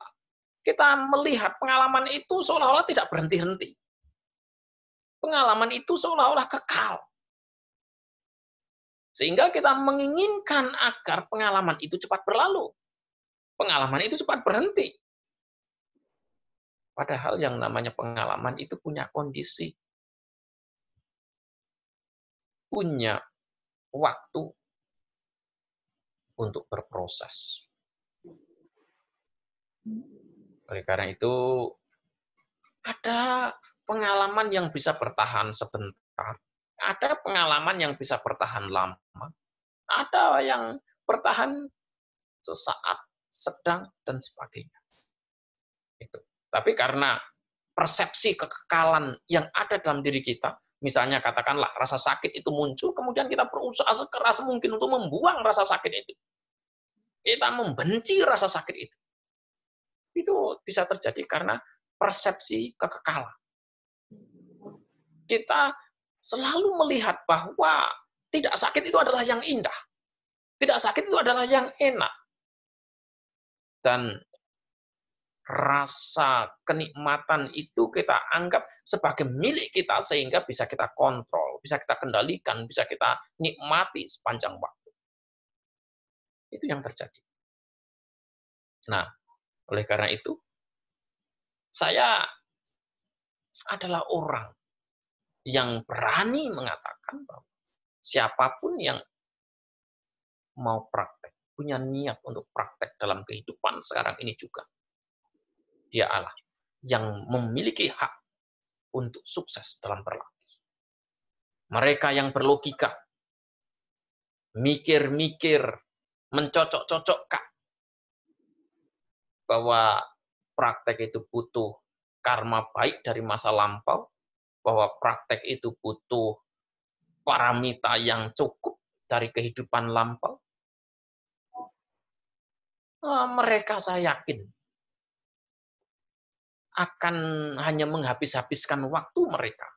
kita melihat pengalaman itu seolah-olah tidak berhenti-henti. Pengalaman itu seolah-olah kekal. Sehingga kita menginginkan agar pengalaman itu cepat berlalu. Pengalaman itu cepat berhenti. Padahal yang namanya pengalaman itu punya kondisi. Punya waktu untuk berproses. Oleh karena itu, ada pengalaman yang bisa bertahan sebentar, ada pengalaman yang bisa bertahan lama, ada yang bertahan sesaat, sedang, dan sebagainya. Itu. Tapi karena persepsi kekekalan yang ada dalam diri kita, misalnya katakanlah rasa sakit itu muncul, kemudian kita berusaha sekeras mungkin untuk membuang rasa sakit itu. Kita membenci rasa sakit itu. Itu bisa terjadi karena persepsi kekekalan. Kita selalu melihat bahwa tidak sakit itu adalah yang indah. Tidak sakit itu adalah yang enak. Dan rasa kenikmatan itu kita anggap sebagai milik kita sehingga bisa kita kontrol, bisa kita kendalikan, bisa kita nikmati sepanjang waktu. Itu yang terjadi. Nah, oleh karena itu, saya adalah orang yang berani mengatakan bahwa siapapun yang mau praktek, punya niat untuk praktek dalam kehidupan sekarang ini juga, dia Allah yang memiliki hak untuk sukses dalam berlatih. Mereka yang berlogika, mikir-mikir, mencocok-cocokkan bahwa praktek itu butuh karma baik dari masa lampau, bahwa praktek itu butuh paramita yang cukup dari kehidupan lampau. Mereka saya yakin akan hanya menghabis-habiskan waktu mereka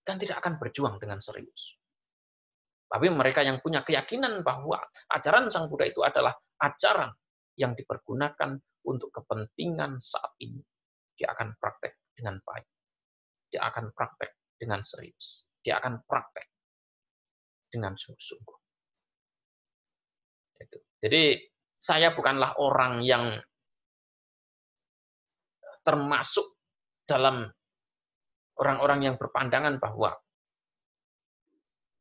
dan tidak akan berjuang dengan serius. Tapi mereka yang punya keyakinan bahwa ajaran Sang Buddha itu adalah ajaran yang dipergunakan untuk kepentingan saat ini, dia akan praktek dengan baik. Dia akan praktek dengan serius. Dia akan praktek dengan sungguh-sungguh. Jadi, saya bukanlah orang yang termasuk dalam orang-orang yang berpandangan bahwa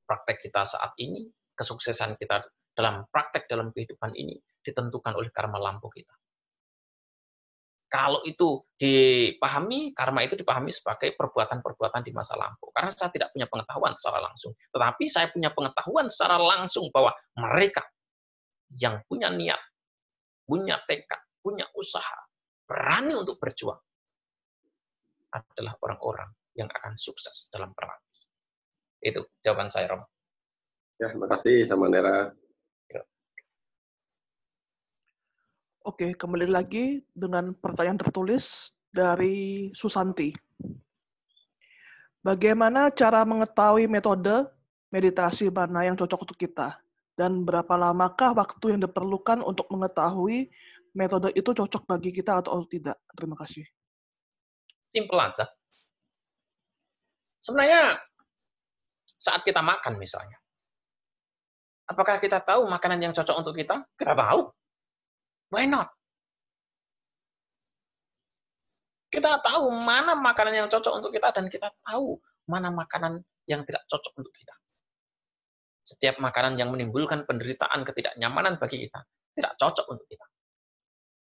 praktek kita saat ini, kesuksesan kita dalam praktek dalam kehidupan ini ditentukan oleh karma lampau kita. Kalau itu dipahami, karma itu dipahami sebagai perbuatan-perbuatan di masa lampau. Karena saya tidak punya pengetahuan secara langsung. Tetapi saya punya pengetahuan secara langsung bahwa mereka yang punya niat, punya tekad, punya usaha, berani untuk berjuang, adalah orang-orang yang akan sukses dalam berlatih. Itu jawaban saya, Romo. Ya, terima kasih, Samandera. Oke, kembali lagi dengan pertanyaan tertulis dari Susanti. Bagaimana cara mengetahui metode meditasi mana yang cocok untuk kita? Dan berapa lamakah waktu yang diperlukan untuk mengetahui metode itu cocok bagi kita atau tidak? Terima kasih. Simpel aja. Sebenarnya saat kita makan misalnya, apakah kita tahu makanan yang cocok untuk kita? Kita tahu. Why not? Kita tahu mana makanan yang cocok untuk kita dan kita tahu mana makanan yang tidak cocok untuk kita. Setiap makanan yang menimbulkan penderitaan, ketidaknyamanan bagi kita, tidak cocok untuk kita.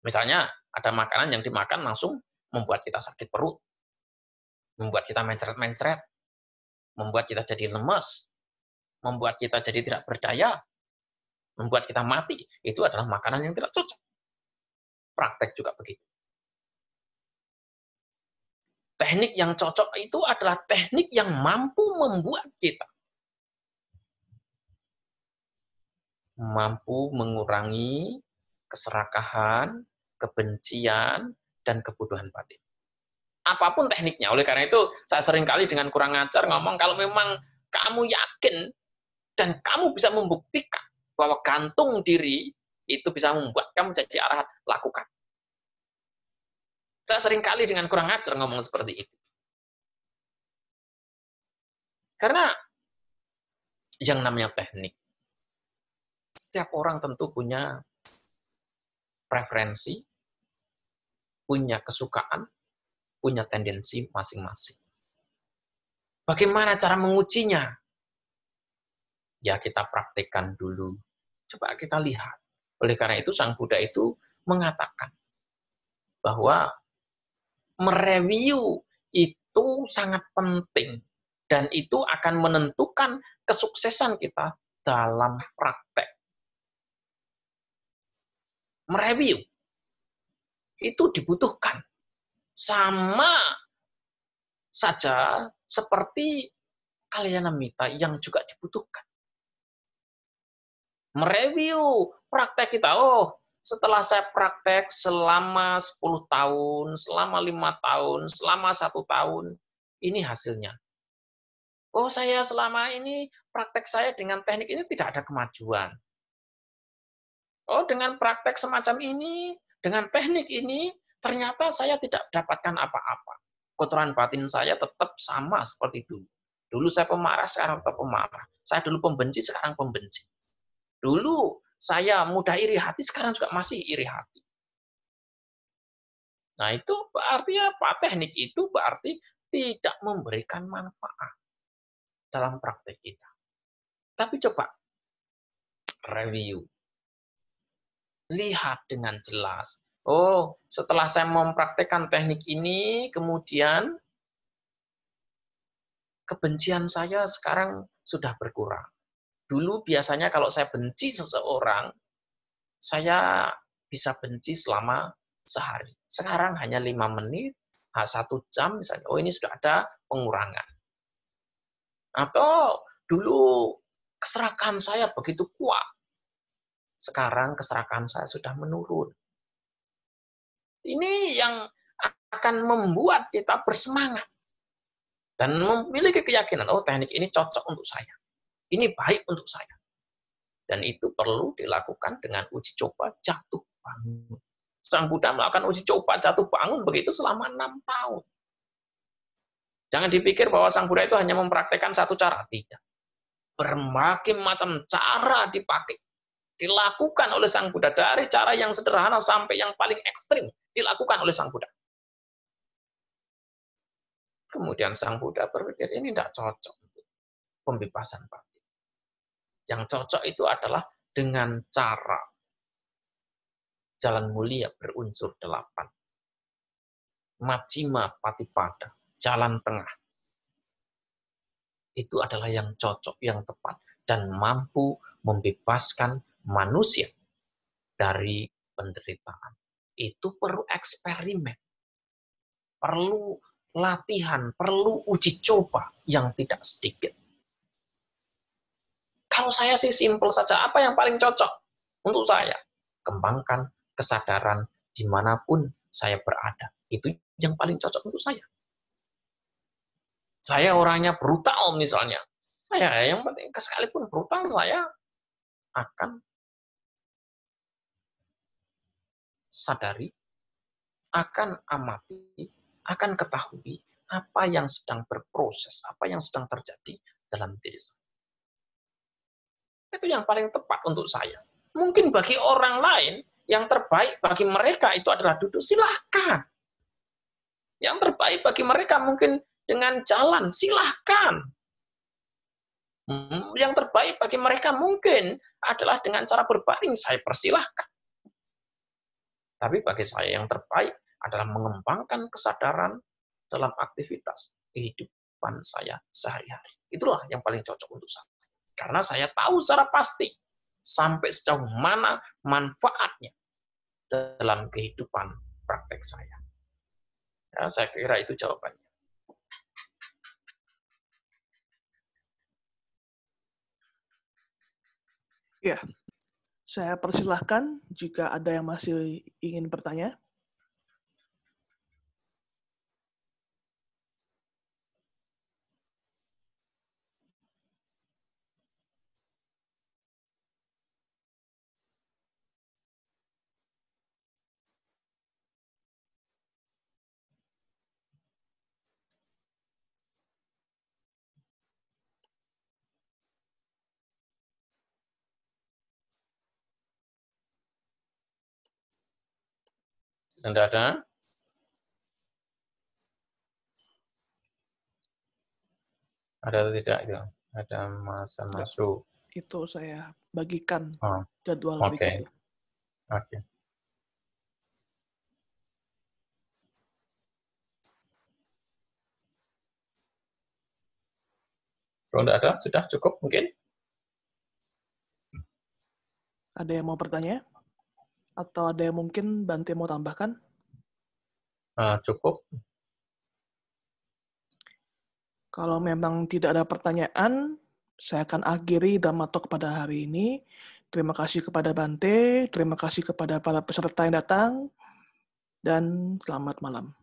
Misalnya, ada makanan yang dimakan langsung membuat kita sakit perut, membuat kita mencret-mencret, membuat kita jadi lemes, membuat kita jadi tidak berdaya, membuat kita mati. Itu adalah makanan yang tidak cocok. Praktek juga begitu. Teknik yang cocok itu adalah teknik yang mampu membuat kita mampu mengurangi keserakahan, kebencian, dan kebutuhan batin. Apapun tekniknya. Oleh karena itu, saya seringkali dengan kurang ajar ngomong, kalau memang kamu yakin dan kamu bisa membuktikan bahwa gantung diri itu bisa membuat kamu jadi arahat, lakukan. Saya seringkali dengan kurang ajar ngomong seperti itu. Karena yang namanya teknik, setiap orang tentu punya preferensi, punya kesukaan, punya tendensi masing-masing. Bagaimana cara mengujinya? Ya kita praktekkan dulu. Coba kita lihat. Oleh karena itu Sang Buddha itu mengatakan bahwa mereview itu sangat penting dan itu akan menentukan kesuksesan kita dalam praktek. Mereview itu dibutuhkan. Sama saja seperti kalyana mita yang juga dibutuhkan. Mereview praktek kita. Oh, setelah saya praktek selama 10 tahun, selama 5 tahun, selama 1 tahun, ini hasilnya. Oh, saya selama ini praktek saya dengan teknik ini tidak ada kemajuan. Oh, dengan praktek semacam ini, dengan teknik ini, ternyata saya tidak dapatkan apa-apa. Kotoran batin saya tetap sama seperti dulu. Dulu saya pemarah, sekarang tetap pemarah. Saya dulu pembenci, sekarang pembenci. Dulu saya mudah iri hati, sekarang juga masih iri hati. Nah, itu berarti apa? Teknik itu berarti tidak memberikan manfaat dalam praktek kita. Tapi coba review. Lihat dengan jelas. Oh, setelah saya mempraktekkan teknik ini, kemudian kebencian saya sekarang sudah berkurang. Dulu biasanya kalau saya benci seseorang, saya bisa benci selama sehari. Sekarang hanya 5 menit, 1 jam misalnya. Oh, ini sudah ada pengurangan. Atau dulu keserakan saya begitu kuat. Sekarang keserakan saya sudah menurun. Ini yang akan membuat kita bersemangat. Dan memiliki keyakinan, oh teknik ini cocok untuk saya. Ini baik untuk saya. Dan itu perlu dilakukan dengan uji coba jatuh bangun. Sang Buddha melakukan uji coba jatuh bangun begitu selama 6 tahun. Jangan dipikir bahwa Sang Buddha itu hanya mempraktekkan satu cara. Tidak. Berbagai macam cara dipakai. Dilakukan oleh Sang Buddha. Dari cara yang sederhana sampai yang paling ekstrim. Dilakukan oleh Sang Buddha. Kemudian Sang Buddha berpikir, ini tidak cocok untuk pembebasan batin. Yang cocok itu adalah dengan cara jalan mulia berunsur 8. Majjhima Patipada, jalan tengah. Itu adalah yang cocok, yang tepat, dan mampu membebaskan manusia dari penderitaan. Itu perlu eksperimen, perlu latihan, perlu uji coba yang tidak sedikit. Kalau saya sih simpel saja, apa yang paling cocok untuk saya? Kembangkan kesadaran dimanapun saya berada. Itu yang paling cocok untuk saya. Saya orangnya brutal misalnya. Saya yang penting sekalipun brutal, saya akan sadari, akan amati, akan ketahui apa yang sedang berproses, apa yang sedang terjadi dalam diri saya. Itu yang paling tepat untuk saya. Mungkin bagi orang lain, yang terbaik bagi mereka itu adalah duduk, silahkan. Yang terbaik bagi mereka mungkin dengan jalan, silahkan. Yang terbaik bagi mereka mungkin adalah dengan cara berbaring, saya persilahkan. Tapi bagi saya yang terbaik adalah mengembangkan kesadaran dalam aktivitas kehidupan saya sehari-hari. Itulah yang paling cocok untuk saya. Karena saya tahu secara pasti sampai sejauh mana manfaatnya dalam kehidupan praktek saya. Ya, saya kira itu jawabannya. Ya, saya persilahkan jika ada yang masih ingin bertanya. Tidak ada? Ada atau tidak itu? Ada masa masuk. Itu saya bagikan Oh, jadwal berikutnya. Oke. Kalau tidak ada, sudah cukup mungkin? Ada yang mau bertanya? Atau ada yang mungkin Bante mau tambahkan? Cukup. Kalau memang tidak ada pertanyaan, saya akan akhiri Dhamma Talk pada hari ini. Terima kasih kepada Bante, terima kasih kepada para peserta yang datang, dan selamat malam.